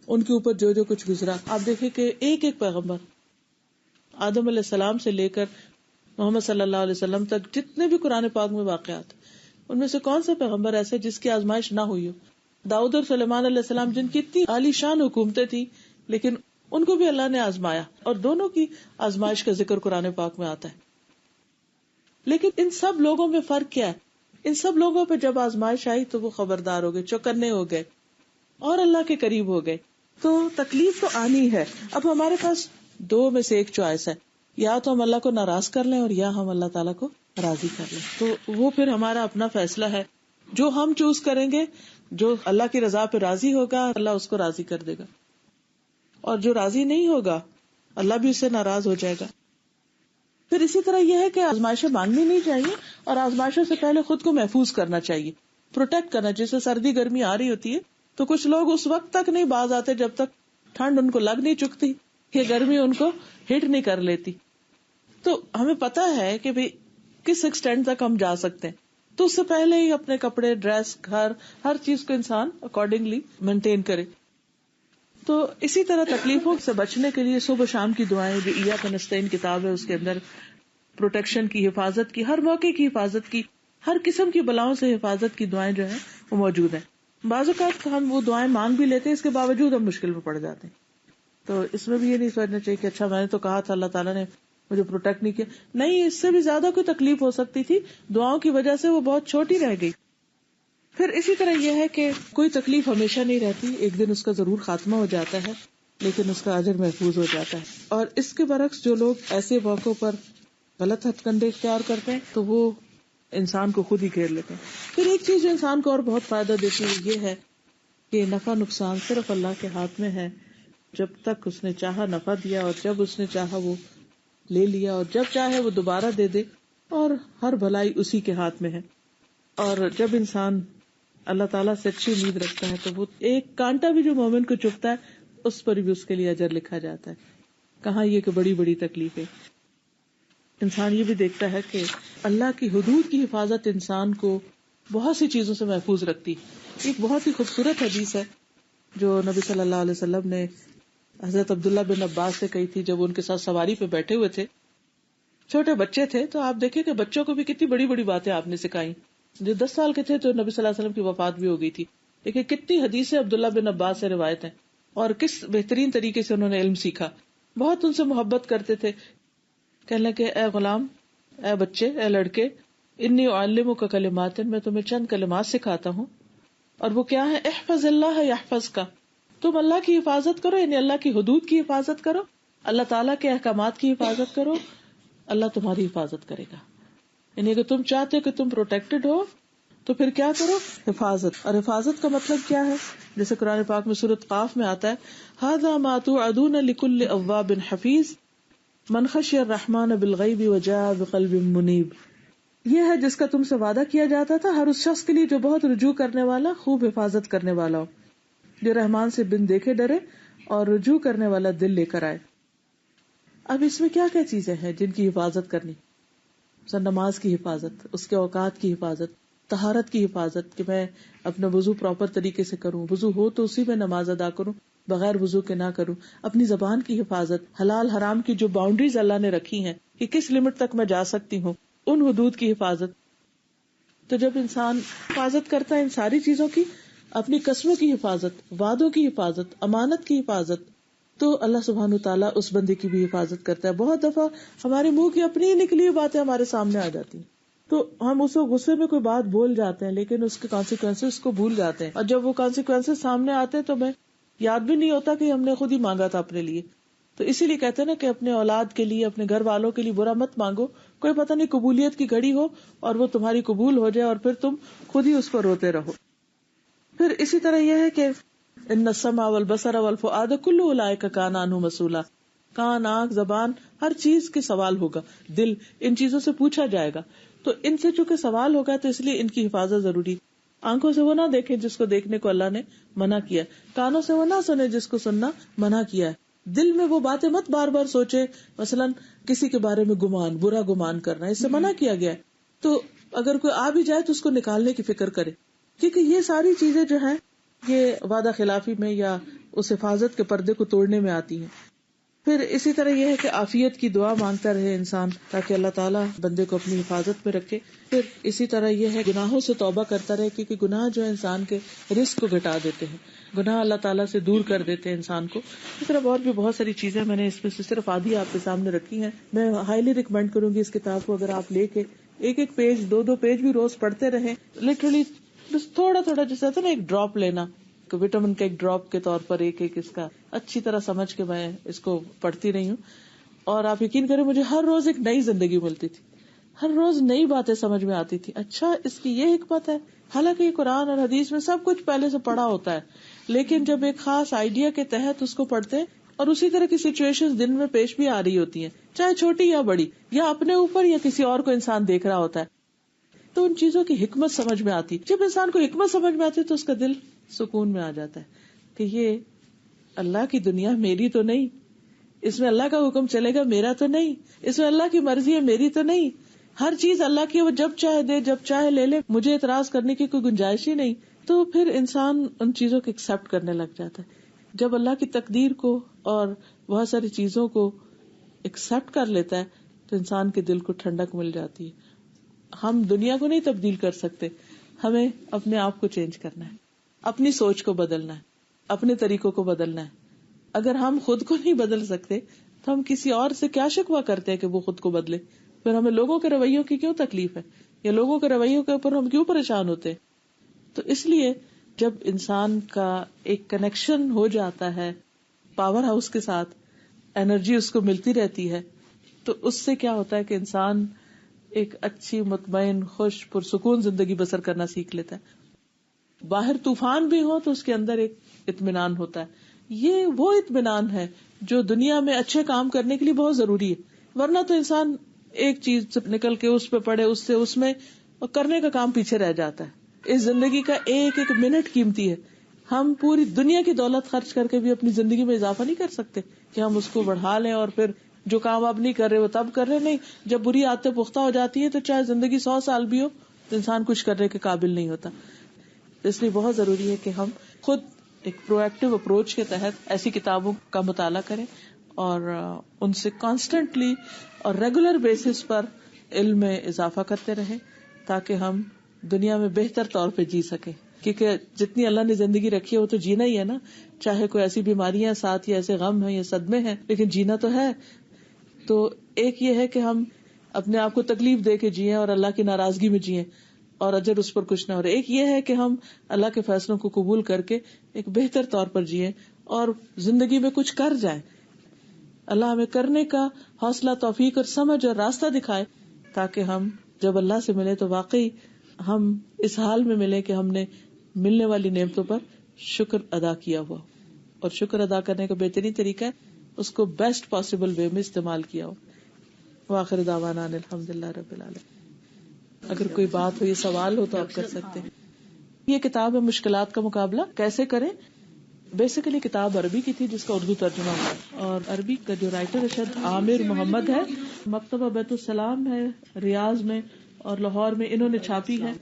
Speaker 2: ان کے اوپر جو جو کچھ گزرا. آپ دیکھیں کہ ایک ایک پیغمبر آدم علیہ السلام سے لے کر محمد صلی اللہ علیہ وسلم تک جتنے بھی قرآن پاک میں واقعات, ان میں سے کون سا پیغمبر ایسے جس کی آزمائش نہ ہوئی ہو؟ داؤد اور سلیمان علیہ السلام جن کی اتنی عالی شان حکومتیں تھی لیکن ان کو بھی اللہ نے آزمایا, اور دونوں کی آزمائش کا ذکر قرآن پاک میں آتا ہے. لیکن ان سب لوگوں میں فرق کیا ہے؟ ان سب لوگوں پہ جب آزمائش آئی تو وہ خبردار ہو گئے, چوکنے ہو گئے اور اللہ کے قریب ہو گئے. تو تکلیف تو آنی ہے. اب ہمارے پاس دو میں سے ایک چوائس ہے, یا تو ہم اللہ کو ناراض کر لیں اور یا ہم اللہ تعالیٰ کو راضی کر لیں. تو وہ پھر ہمارا اپنا فیصلہ ہے. جو ہم چوز کریں گے, جو اللہ کی رضا پہ راضی ہوگا اللہ اس کو راضی کر دے گا, اور جو راضی نہیں ہوگا اللہ بھی اس سے ناراض ہو جائے گا. پھر اسی طرح یہ ہے کہ آزمائشیں مانگنی نہیں چاہیے, اور آزمائشوں سے پہلے خود کو محفوظ کرنا چاہیے, پروٹیکٹ کرنا. جیسے سردی گرمی آ رہی ہوتی ہے تو کچھ لوگ اس وقت تک نہیں باز آتے جب تک ٹھنڈ ان کو لگ نہیں چکتی, کہ گرمی ان کو ہٹ نہیں کر لیتی. تو ہمیں پتا ہے کہ بھئی کس ایکسٹینٹ تک ہم جا سکتے ہیں, تو اس سے پہلے ہی اپنے کپڑے, ڈریس, گھر, ہر چیز کو انسان اکارڈنگلی مینٹین کرے. تو اسی طرح تکلیفوں سے بچنے کے لیے صبح شام کی دعائیں, جو ایاک نستعین کتاب ہے اس کے اندر پروٹیکشن کی, حفاظت کی, ہر موقع کی حفاظت کی, ہر قسم کی بلاؤں سے حفاظت کی دعائیں جو ہیں وہ موجود ہیں. بعض اوقات ہم وہ دعائیں مانگ بھی لیتے ہیں, اس کے باوجود ہم مشکل میں پڑ جاتے ہیں. تو اس میں بھی یہ نہیں سوچنا چاہیے کہ اچھا میں نے تو کہا تھا, اللہ تعالیٰ نے مجھے پروٹیکٹ نہیں کیا. نہیں, اس سے بھی زیادہ کوئی تکلیف ہو سکتی تھی, دعاؤں کی وجہ سے وہ بہت چھوٹی رہ گئی. پھر اسی طرح یہ ہے کہ کوئی تکلیف ہمیشہ نہیں رہتی, ایک دن اس کا ضرور خاتمہ ہو جاتا ہے, لیکن اس کا اجر محفوظ ہو جاتا ہے. اور اس کے برعکس جو لوگ ایسے موقعوں پر غلط ہتھ کنڈے اختیار کرتے ہیں تو وہ انسان کو خود ہی گھیر لیتے ہیں. پھر ایک چیز جو انسان کو اور بہت فائدہ دیتی ہے یہ ہے کہ نفع نقصان صرف اللہ کے ہاتھ میں ہے. جب تک اس نے چاہا نفع دیا, اور جب اس نے چاہا وہ لے لیا, اور جب چاہے وہ دوبارہ دے دے, اور ہر بھلائی اسی کے ہاتھ میں ہے. اور جب انسان اللہ تعالیٰ سے اچھی امید رکھتا ہے تو وہ ایک کانٹا بھی جو مومن کو چبھتا ہے اس پر بھی اس کے لیے اجر لکھا جاتا ہے. کہاں یہ کہ بڑی بڑی تکلیفیں. انسان یہ بھی دیکھتا ہے کہ اللہ کی حدود کی حفاظت انسان کو بہت سی چیزوں سے محفوظ رکھتی. ایک بہت ہی خوبصورت حدیث ہے جو نبی صلی اللہ علیہ وسلم نے حضرت عبداللہ بن عباس سے کہی تھی جب ان کے ساتھ سواری پہ بیٹھے ہوئے تھے. چھوٹے بچے تھے, تو آپ دیکھیں کہ بچوں کو بھی کتنی بڑی بڑی باتیں آپ نے سکھائی. جو 10 سال کے تھے تو نبی صلی اللہ علیہ وسلم کی وفات بھی ہو گئی تھی, لیکن کتنی حدیثیں عبداللہ بن عباس سے روایت ہیں, اور کس بہترین طریقے سے انہوں نے علم سیکھا. بہت ان سے محبت کرتے تھے. کہنے لگے اے غلام, اے بچے, اے لڑکے, انی اعلمک کلمات, میں تمہیں چند کلمات سکھاتا ہوں, اور وہ کیا ہے؟ احفظ اللہ یحفظ کا, تم اللہ کی حفاظت کرو, یعنی اللہ کی حدود کی حفاظت کرو, اللہ تعالیٰ کے احکامات کی حفاظت کرو, اللہ تمہاری حفاظت کرے گا. یعنی اگر تم چاہتے ہو کہ تم پروٹیکٹڈ ہو تو پھر کیا کرو؟ حفاظت. اور حفاظت کا مطلب کیا ہے؟ جیسے قرآن پاک میں سورۃ قاف میں آتا ہے ھذا ما توعدون لکل اواب حفیظ من خشی الرحمن بالغیب وجاء بقلب منیب. یہ ہے جس کا تم سے وعدہ کیا جاتا تھا ہر اس شخص کے لیے جو بہت رجوع کرنے والا, خوب حفاظت کرنے والا ہو, جو رحمان سے بن دیکھے ڈرے اور رجوع کرنے والا دل لے کر آئے. اب اس میں کیا کیا چیزیں ہیں جن کی حفاظت کرنی؟ نماز کی حفاظت, اس کے اوقات کی حفاظت, طہارت کی حفاظت کہ میں اپنا وضو پراپر طریقے سے کروں, وضو ہو تو اسی میں نماز ادا کروں, بغیر وضو کے نہ کروں. اپنی زبان کی حفاظت, حلال حرام کی جو باؤنڈریز اللہ نے رکھی ہیں کہ کس لمٹ تک میں جا سکتی ہوں, ان حدود کی حفاظت. تو جب انسان حفاظت کرتا ہے ان ساری چیزوں کی, اپنی قسموں کی حفاظت, وعدوں کی حفاظت, امانت کی حفاظت, تو اللہ سبحانہ تعالیٰ اس بندے کی بھی حفاظت کرتا ہے. بہت دفعہ ہمارے منہ کی اپنی ہی نکلی ہوئی باتیں ہمارے سامنے آ جاتی ہیں, تو ہم اس غصے میں کوئی بات بول جاتے ہیں لیکن اس کے کانسیکوینسز کو بھول جاتے ہیں، اور جب وہ کانسیکوینسز سامنے آتے ہیں تو ہمیں یاد بھی نہیں ہوتا کہ ہم نے خود ہی مانگا تھا اپنے لیے. تو اسی لیے کہتے ہیں نا کہ اپنے اولاد کے لیے، اپنے گھر والوں کے لیے برا مت مانگو، کوئی پتہ نہیں قبولیت کی گھڑی ہو اور وہ تمہاری قبول ہو جائے اور پھر تم خود ہی اس پر روتے رہو. پھر اسی طرح یہ ہے کہ ان السمع والبصر والفؤاد کل اولئک کان عنہ مسئولا، کان، آنکھ، زبان، ہر چیز کے سوال ہوگا، دل، ان چیزوں سے پوچھا جائے گا. تو ان سے چونکہ سوال ہوگا تو اس لیے ان کی حفاظت ضروری. آنکھوں سے وہ نہ دیکھیں جس کو دیکھنے کو اللہ نے منع کیا، کانوں سے وہ نہ سنے جس کو سننا منع کیا ہے، دل میں وہ باتیں مت بار بار سوچے، مثلا کسی کے بارے میں گمان، برا گمان کرنا، اس سے منع کیا گیا ہے. تو اگر کوئی آ بھی جائے تو اس کو نکالنے کی فکر کرے، کیونکہ یہ ساری چیزیں جو ہیں یہ وعدہ خلافی میں یا اس حفاظت کے پردے کو توڑنے میں آتی ہیں. پھر اسی طرح یہ ہے کہ عافیت کی دعا مانگتا رہے انسان تاکہ اللہ تعالیٰ بندے کو اپنی حفاظت میں رکھے. پھر اسی طرح یہ ہے گناہوں سے توبہ کرتا رہے، کیونکہ گناہ جو ہے انسان کے رزق کو گھٹا دیتے ہیں، گناہ اللہ تعالیٰ سے دور کر دیتے ہیں انسان کو. اس طرح اور بھی بہت ساری چیزیں میں نے اس میں سے صرف آدھی آپ کے سامنے رکھی ہیں. میں ہائیلی ریکمینڈ کروں گی اس کتاب کو، اگر آپ لے کے ایک ایک پیج، دو پیج بھی روز پڑھتے رہیں، لٹرلی بس تھوڑا تھوڑا، جیسے ہوتا ہے نا ایک ڈراپ لینا، وٹامن کا ایک ڈراپ کے طور پر ایک اس کا اچھی طرح سمجھ کے میں اس کو پڑھتی رہی ہوں. اور آپ یقین کریں مجھے ہر روز ایک نئی زندگی ملتی تھی، ہر روز نئی باتیں سمجھ میں آتی تھی. اچھا اس کی یہ حکمت ہے، حالانکہ یہ قرآن اور حدیث میں سب کچھ پہلے سے پڑھا ہوتا ہے، لیکن جب ایک خاص آئیڈیا کے تحت اس کو پڑھتے ہیں اور اسی طرح کی سچویشن دن میں پیش بھی آ رہی ہوتی ہیں، چاہے چھوٹی یا بڑی، یا اپنے اوپر یا کسی اور کو انسان دیکھ رہا ہوتا ہے، تو ان چیزوں کی حکمت سمجھ میں آتی. جب انسان کو حکمت سمجھ میں آتی تو اس کا دل سکون میں آ جاتا ہے کہ یہ اللہ کی دنیا میری تو نہیں، اس میں اللہ کا حکم چلے گا میرا تو نہیں، اس میں اللہ کی مرضی ہے میری تو نہیں، ہر چیز اللہ کی، وہ جب چاہے دے جب چاہے لے لے، مجھے اعتراض کرنے کی کوئی گنجائش ہی نہیں. تو پھر انسان ان چیزوں کو ایکسپٹ کرنے لگ جاتا ہے. جب اللہ کی تقدیر کو اور بہت ساری چیزوں کو ایکسپٹ کر لیتا ہے تو انسان کے دل کو ٹھنڈک مل جاتی ہے. ہم دنیا کو نہیں تبدیل کر سکتے، ہمیں اپنے آپ کو چینج کرنا ہے، اپنی سوچ کو بدلنا ہے، اپنے طریقوں کو بدلنا ہے. اگر ہم خود کو نہیں بدل سکتے تو ہم کسی اور سے کیا شکوہ کرتے ہیں کہ وہ خود کو بدلے؟ پھر ہمیں لوگوں کے رویوں کی کیوں تکلیف ہے، یا لوگوں کے رویوں کے اوپر ہم کیوں پریشان ہوتے ہیں؟ تو اس لیے جب انسان کا ایک کنیکشن ہو جاتا ہے پاور ہاؤس کے ساتھ، انرجی اس کو ملتی رہتی ہے، تو اس سے کیا ہوتا ہے کہ انسان ایک اچھی، مطمئن، خوش، پرسکون زندگی بسر کرنا سیکھ لیتا ہے. باہر طوفان بھی ہو تو اس کے اندر ایک اطمینان ہوتا ہے. یہ وہ اطمینان ہے جو دنیا میں اچھے کام کرنے کے لیے بہت ضروری ہے. ورنہ تو انسان ایک چیز سے نکل کے اس پہ پڑے، اس سے اس میں کرنے کا کام پیچھے رہ جاتا ہے. اس زندگی کا ایک ایک منٹ قیمتی ہے. ہم پوری دنیا کی دولت خرچ کر کے بھی اپنی زندگی میں اضافہ نہیں کر سکتے کہ ہم اس کو بڑھا لیں اور پھر جو کام اب نہیں کر رہے وہ تب کر رہے. نہیں، جب بری عادتیں پختہ ہو جاتی ہیں تو چاہے زندگی 100 سال بھی ہو تو انسان کچھ کرنے کے قابل نہیں ہوتا. اس لیے بہت ضروری ہے کہ ہم خود ایک پرو ایکٹیو اپروچ کے تحت ایسی کتابوں کا مطالعہ کریں اور ان سے کانسٹنٹلی اور ریگولر بیسس پر علم میں اضافہ کرتے رہیں تاکہ ہم دنیا میں بہتر طور پہ جی سکیں. کیونکہ جتنی اللہ نے زندگی رکھی ہے وہ تو جینا ہی ہے نا، چاہے کوئی ایسی بیماریاں ساتھ یا ایسے غم ہیں یا صدمے ہیں، لیکن جینا تو ہے. تو ایک یہ ہے کہ ہم اپنے آپ کو تکلیف دے کے جیئیں اور اللہ کی ناراضگی میں جیئیں اور اجر اس پر کچھ نہ ہو رہا. ایک یہ ہے کہ ہم اللہ کے فیصلوں کو قبول کر کے ایک بہتر طور پر جیئیں اور زندگی میں کچھ کر جائیں. اللہ ہمیں کرنے کا حوصلہ، توفیق اور سمجھ اور راستہ دکھائے تاکہ ہم جب اللہ سے ملے تو واقعی ہم اس حال میں ملیں کہ ہم نے ملنے والی نعمتوں پر شکر ادا کیا ہوا. اور شکر ادا کرنے کا بہترین طریقہ ہے اس کو بیسٹ پاسبل وے میں استعمال کیا ہو. وآخر دعوانا الحمدللہ رب العالمین. اگر کوئی بات ہو، یہ سوال ہو تو آپ کر سکتے ہیں. یہ کتاب ہے مشکلات کا مقابلہ کیسے کریں. بیسیکلی کتاب عربی کی تھی جس کا اردو ترجمہ ہوا، اور عربی کا جو رائٹر شاید عامر محمد ہے، مکتبہ بیت السلام ہے ریاض میں اور لاہور میں، انہوں نے چھاپی ہے.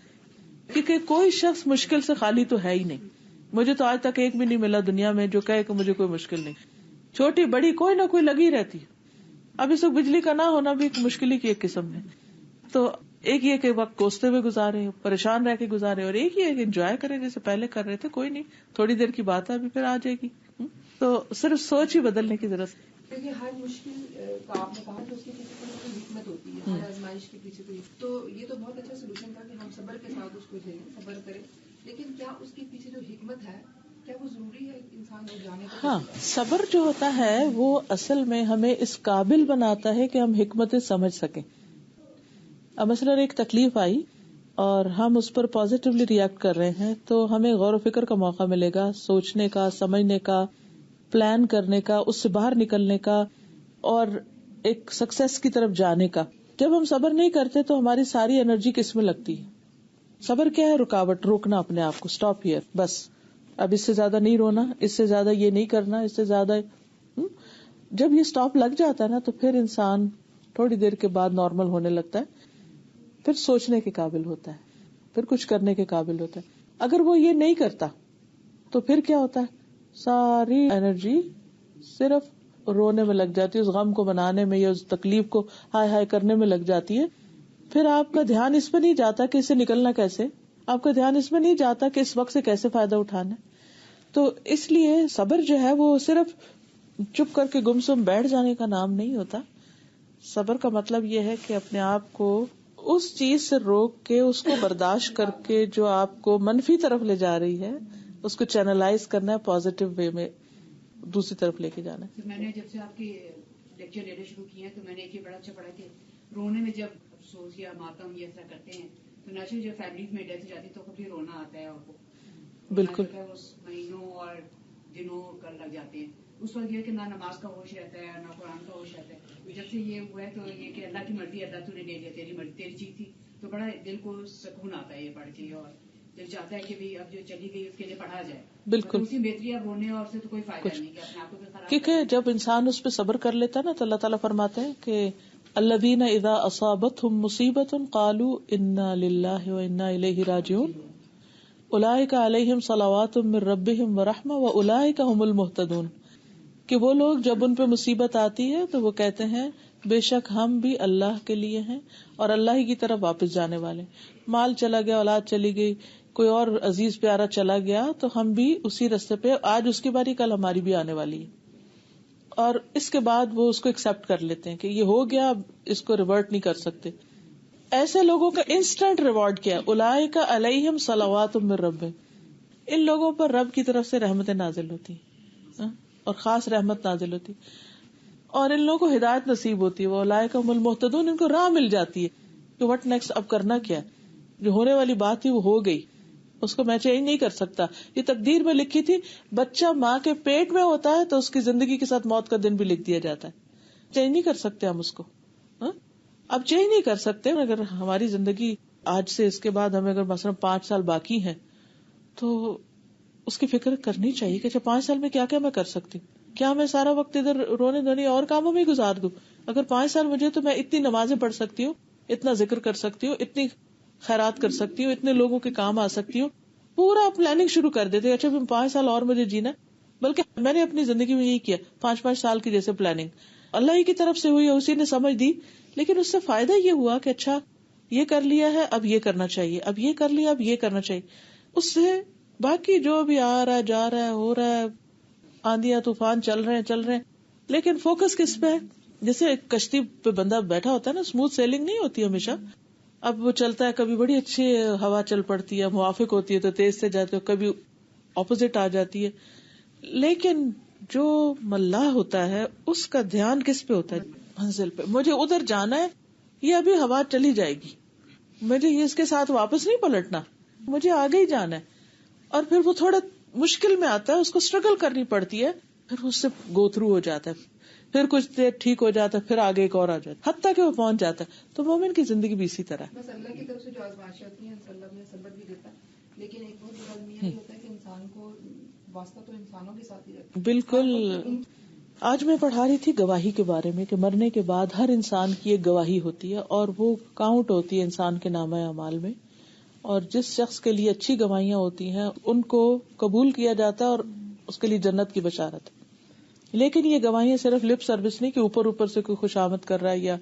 Speaker 2: کیونکہ کوئی شخص مشکل سے خالی تو ہے ہی نہیں. مجھے تو آج تک ایک بھی نہیں ملا دنیا میں جو کہے کہ مجھے کوئی مشکل نہیں. چھوٹی بڑی کوئی نہ کوئی لگی رہتی. اب اس وقت بجلی کا نہ ہونا بھی ایک مشکل ہی کی ایک قسم ہے. تو ایک یہ کہ وقت کوستے ہوئے گزارے، پریشان رہ کے گزارے، اور ایک یہ کہ انجوائے کریں جیسے پہلے کر رہے تھے. کوئی نہیں، تھوڑی دیر کی بات ہے ابھی پھر آ جائے گی. تو صرف سوچ ہی بدلنے کی ضرورت.
Speaker 4: کیونکہ ہر مشکل کا آپ نے کہا کہ اس کے پیچھے کوئی حکمت ہوتی ہے، ہر آزمائش کے پیچھے کوئی، تو یہ تو بہت اچھا سولوشن تھا کہ ہم صبر کے ساتھ اس کو جھیلیں، صبر کریں، لیکن کیا اس کے پیچھے جو حکمت ہے کیا وہ ضروری ہے انسان کو جانے کا؟
Speaker 2: ہاں، صبر جو ہوتا ہے وہ اصل میں ہمیں اس قابل بناتا ہے کہ ہم حکمتیں سمجھ سکیں. اب مثلاً ایک تکلیف آئی اور ہم اس پر پازیٹیولی ریئیکٹ کر رہے ہیں تو ہمیں غور و فکر کا موقع ملے گا، سوچنے کا، سمجھنے کا، پلان کرنے کا، اس سے باہر نکلنے کا اور ایک سکسیس کی طرف جانے کا. جب ہم صبر نہیں کرتے تو ہماری ساری انرجی کس میں لگتی ہے؟ صبر کیا ہے؟ رکاوٹ، روکنا اپنے آپ کو، اسٹاپ ہیئر، بس اب اس سے زیادہ نہیں رونا، اس سے زیادہ یہ نہیں کرنا، اس سے زیادہ جب یہ اسٹاپ لگ جاتا ہے نا تو پھر انسان تھوڑی دیر کے بعد نارمل ہونے لگتا ہے، پھر سوچنے کے قابل ہوتا ہے، پھر کچھ کرنے کے قابل ہوتا ہے. اگر وہ یہ نہیں کرتا تو پھر کیا ہوتا ہے؟ ساری انرجی صرف رونے میں لگ جاتی ہے، اس غم کو منانے میں یا اس تکلیف کو ہائے ہائے کرنے میں لگ جاتی ہے. پھر آپ کا دھیان اس پہ نہیں جاتا کہ اس سے نکلنا کیسے، آپ کا دھیان اس میں نہیں جاتا کہ اس وقت سے کیسے فائدہ اٹھانا. تو اس لیے صبر جو ہے وہ صرف چپ کر کے گمسم بیٹھ جانے کا نام نہیں ہوتا. صبر کا مطلب یہ ہے کہ اپنے آپ کو اس چیز سے روک کے، اس کو برداشت کر کے جو آپ کو منفی طرف لے جا رہی ہے اس کو چینلائز کرنا ہے، پازیٹیو وے میں دوسری طرف لے کے جانا ہے.
Speaker 3: میں نے جب سے آپ کی لیکچر لینے شروع کیے ہیں تو میں نے ایک بڑا اچھا پڑھا کہ رونے میں جب افسوس یا ماتم یہ ایسا کرتے ہیں تو نیچرلی جب فیملیز میں ڈیتھ ہو جاتی تو کبھی رونا آتا ہے آپ کو.
Speaker 2: بالکل
Speaker 3: اس مہینوں اور دنوں کر لگ جاتے ہیں. اس وقت یہ کہ نہ نماز کا ہوش رہتا ہے نہ قرآن کا ہوش رہتا ہے. جب سے یہ ہوا ہے تو یہ کہ اللہ کی مرضی، اللہ تو نے لے لیا، تیری مرضی، تیری چیز تھی، تو بڑا دل کو سکون آتا ہے یہ پڑھ کے، اور دل چاہتا ہے کہ بھی اب جو چلی گئی اس کے لیے پڑھا جائے.
Speaker 2: بالکل
Speaker 3: اسی بہتری اب رونے اور سے تو کوئی فائدہ نہیں کہ اپنے آپ کو خراب.
Speaker 2: کیونکہ جب انسان اس پہ صبر کر لیتا ہے نا تو اللہ تعالیٰ فرماتے ہیں کہ الذین اذا اصابتهم مصیبۃ قالوا انا للہ وانا الیہ راجعون اولئک علیہم صلوات من ربہم ورحمہ واولئک هم المہتدون. کہ وہ لوگ جب ان پہ مصیبت آتی ہے تو وہ کہتے ہیں بے شک ہم بھی اللہ کے لیے ہیں اور اللہ ہی کی طرف واپس جانے والے. مال چلا گیا، اولاد چلی گئی، کوئی اور عزیز پیارا چلا گیا تو ہم بھی اسی راستے پہ، آج اس کی باری کل ہماری بھی آنے والی ہے. اور اس کے بعد وہ اس کو ایکسپٹ کر لیتے ہیں کہ یہ ہو گیا، اب اس کو ریورٹ نہیں کر سکتے. ایسے لوگوں کا انسٹنٹ ریوارڈ کیا؟ اولئک علیہم صلوات من ربہم. ان لوگوں پر رب کی طرف سے رحمتیں نازل ہوتی ہیں اور خاص رحمت نازل ہوتی، اور ان لوگوں کو ہدایت نصیب ہوتی ہے. وہ اولئک هم المہتدون، ان کو راہ مل جاتی ہے کہ وٹ نیکسٹ، اب کرنا کیا. جو ہونے والی بات تھی وہ ہو گئی، اس کو میں چینج نہیں کر سکتا. یہ تقدیر میں لکھی تھی. بچہ ماں کے پیٹ میں ہوتا ہے تو اس کی زندگی کے ساتھ موت کا دن بھی لکھ دیا جاتا ہے. چینج نہیں کر سکتے ہم اس کو، اب چینج نہیں کر سکتے. اگر ہماری زندگی آج سے اس کے بعد ہمیں اگر مثلا 5 سال باقی ہیں تو اس کی فکر کرنی چاہیے کہ 5 سال میں کیا کیا میں کر سکتی ہوں. کیا میں سارا وقت ادھر رونے دھونے اور کاموں میں گزار دوں؟ اگر 5 سال مجھے تو میں اتنی نمازیں پڑھ سکتی ہوں، اتنا ذکر کر سکتی ہوں، اتنی خیرات کر سکتی ہوں، اتنے لوگوں کے کام آ سکتی ہوں. پورا پلاننگ شروع کر دیتے. اچھا 5 سال اور مجھے جینا. بلکہ میں نے اپنی زندگی میں یہی کیا، 5 سال کی جیسے پلاننگ اللہ ہی کی طرف سے ہوئی، اسی نے سمجھ دی. لیکن اس سے فائدہ یہ ہوا کہ اچھا یہ کر لیا ہے، اب یہ کرنا چاہیے، اب یہ کر لیا، اب یہ کرنا چاہیے. اس سے باقی جو بھی آ رہا ہے، جا رہا ہے، ہو رہا ہے، آندیاں طوفان چل رہے ہیں، لیکن فوکس کس پہ ہے؟ جیسے ایک کشتی پہ بندہ بیٹھا ہوتا ہے نا، اسموتھ سیلنگ نہیں ہوتی ہمیشہ. اب وہ چلتا ہے، کبھی بڑی اچھی ہوا چل پڑتی ہے، موافق ہوتی ہے تو تیز سے جاتے ہو، کبھی اپوزٹ آ جاتی ہے. لیکن جو ملاح ہوتا ہے اس کا دھیان کس پہ ہوتا ہے؟ منزل پہ. مجھے ادھر جانا ہے، یہ ابھی ہوا چلی جائے گی، مجھے یہ اس کے ساتھ واپس نہیں پلٹنا، مجھے آگے ہی جانا ہے. اور پھر وہ تھوڑا مشکل میں آتا ہے، اس کو اسٹرگل کرنی پڑتی ہے، پھر اس سے گو تھرو ہو جاتا ہے، پھر کچھ دیر ٹھیک ہو جاتا ہے، پھر آگے ایک اور آ جاتا ہے، حتیٰ کہ وہ پہنچ جاتا ہے. تو مومن کی زندگی بھی اسی طرح ہے.
Speaker 4: بس اللہ کی طرف سے جو آزمائشیں ہوتی ہیں اللہ میں صبر بھی دیتا ہے، لیکن ایک بہت بڑا المیہ یہ ہوتا ہے کہ انسان کو واسطہ تو انسانوں کے ساتھ ہی رکھتا ہے.
Speaker 2: بالکل. آج میں پڑھا رہی تھی گواہی کے بارے میں کہ مرنے کے بعد ہر انسان کی ایک گواہی ہوتی ہے اور وہ کاؤنٹ ہوتی ہے انسان کے نامہ اعمال میں. اور جس شخص کے لیے اچھی گواہیاں ہوتی ہیں ان کو قبول کیا جاتا ہے اور اس کے لیے جنت کی بشارت. لیکن یہ گواہیاں صرف لپ سروس نہیں کہ اوپر اوپر سے کوئی خوشامد کر رہا ہے یا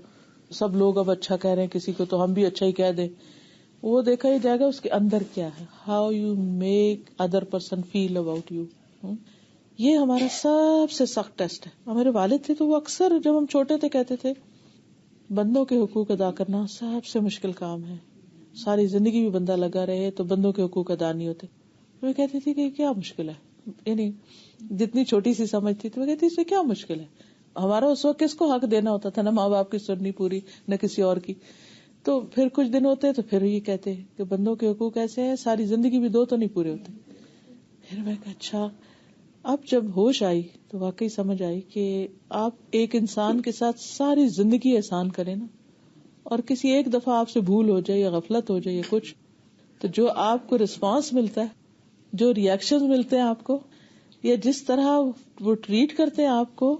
Speaker 2: سب لوگ اب اچھا کہہ رہے ہیں کسی کو تو ہم بھی اچھا ہی کہہ دیں. وہ دیکھا ہی جائے گا اس کے اندر کیا ہے. How you make other person feel about you. یہ ہمارا سب سے سخت ٹیسٹ ہے. ہمارے والد تھے تو وہ اکثر جب ہم چھوٹے تھے کہتے تھے بندوں کے حقوق ادا کرنا سب سے مشکل کام ہے. ساری زندگی بھی بندہ لگا رہے تو بندوں کے حقوق ادا نہیں ہوتے. وہ کہتی تھی کہ کیا مشکل ہے, یعنی جتنی چھوٹی سی سمجھ تھی تو وہ کہتی اس میں کیا مشکل ہے. ہمارا اس وقت کس کو حق دینا ہوتا تھا, نہ ماں باپ کی سننی پوری نہ کسی اور کی. تو پھر کچھ دن ہوتے تو پھر یہ کہتے کہ بندوں کے حقوق ایسے ہیں, ساری زندگی بھی 2 تو نہیں پورے ہوتے. پھر میں کہا اچھا. اب جب ہوش آئی تو واقعی سمجھ آئی کہ آپ ایک انسان کے ساتھ ساری زندگی احسان کریں نا, اور کسی ایک دفعہ آپ سے بھول ہو جائے یا غفلت ہو جائے یا کچھ, تو جو آپ کو رسپانس ملتا ہے, جو ریئیکشن ملتے ہیں آپ کو, یا جس طرح وہ ٹریٹ کرتے ہیں آپ کو,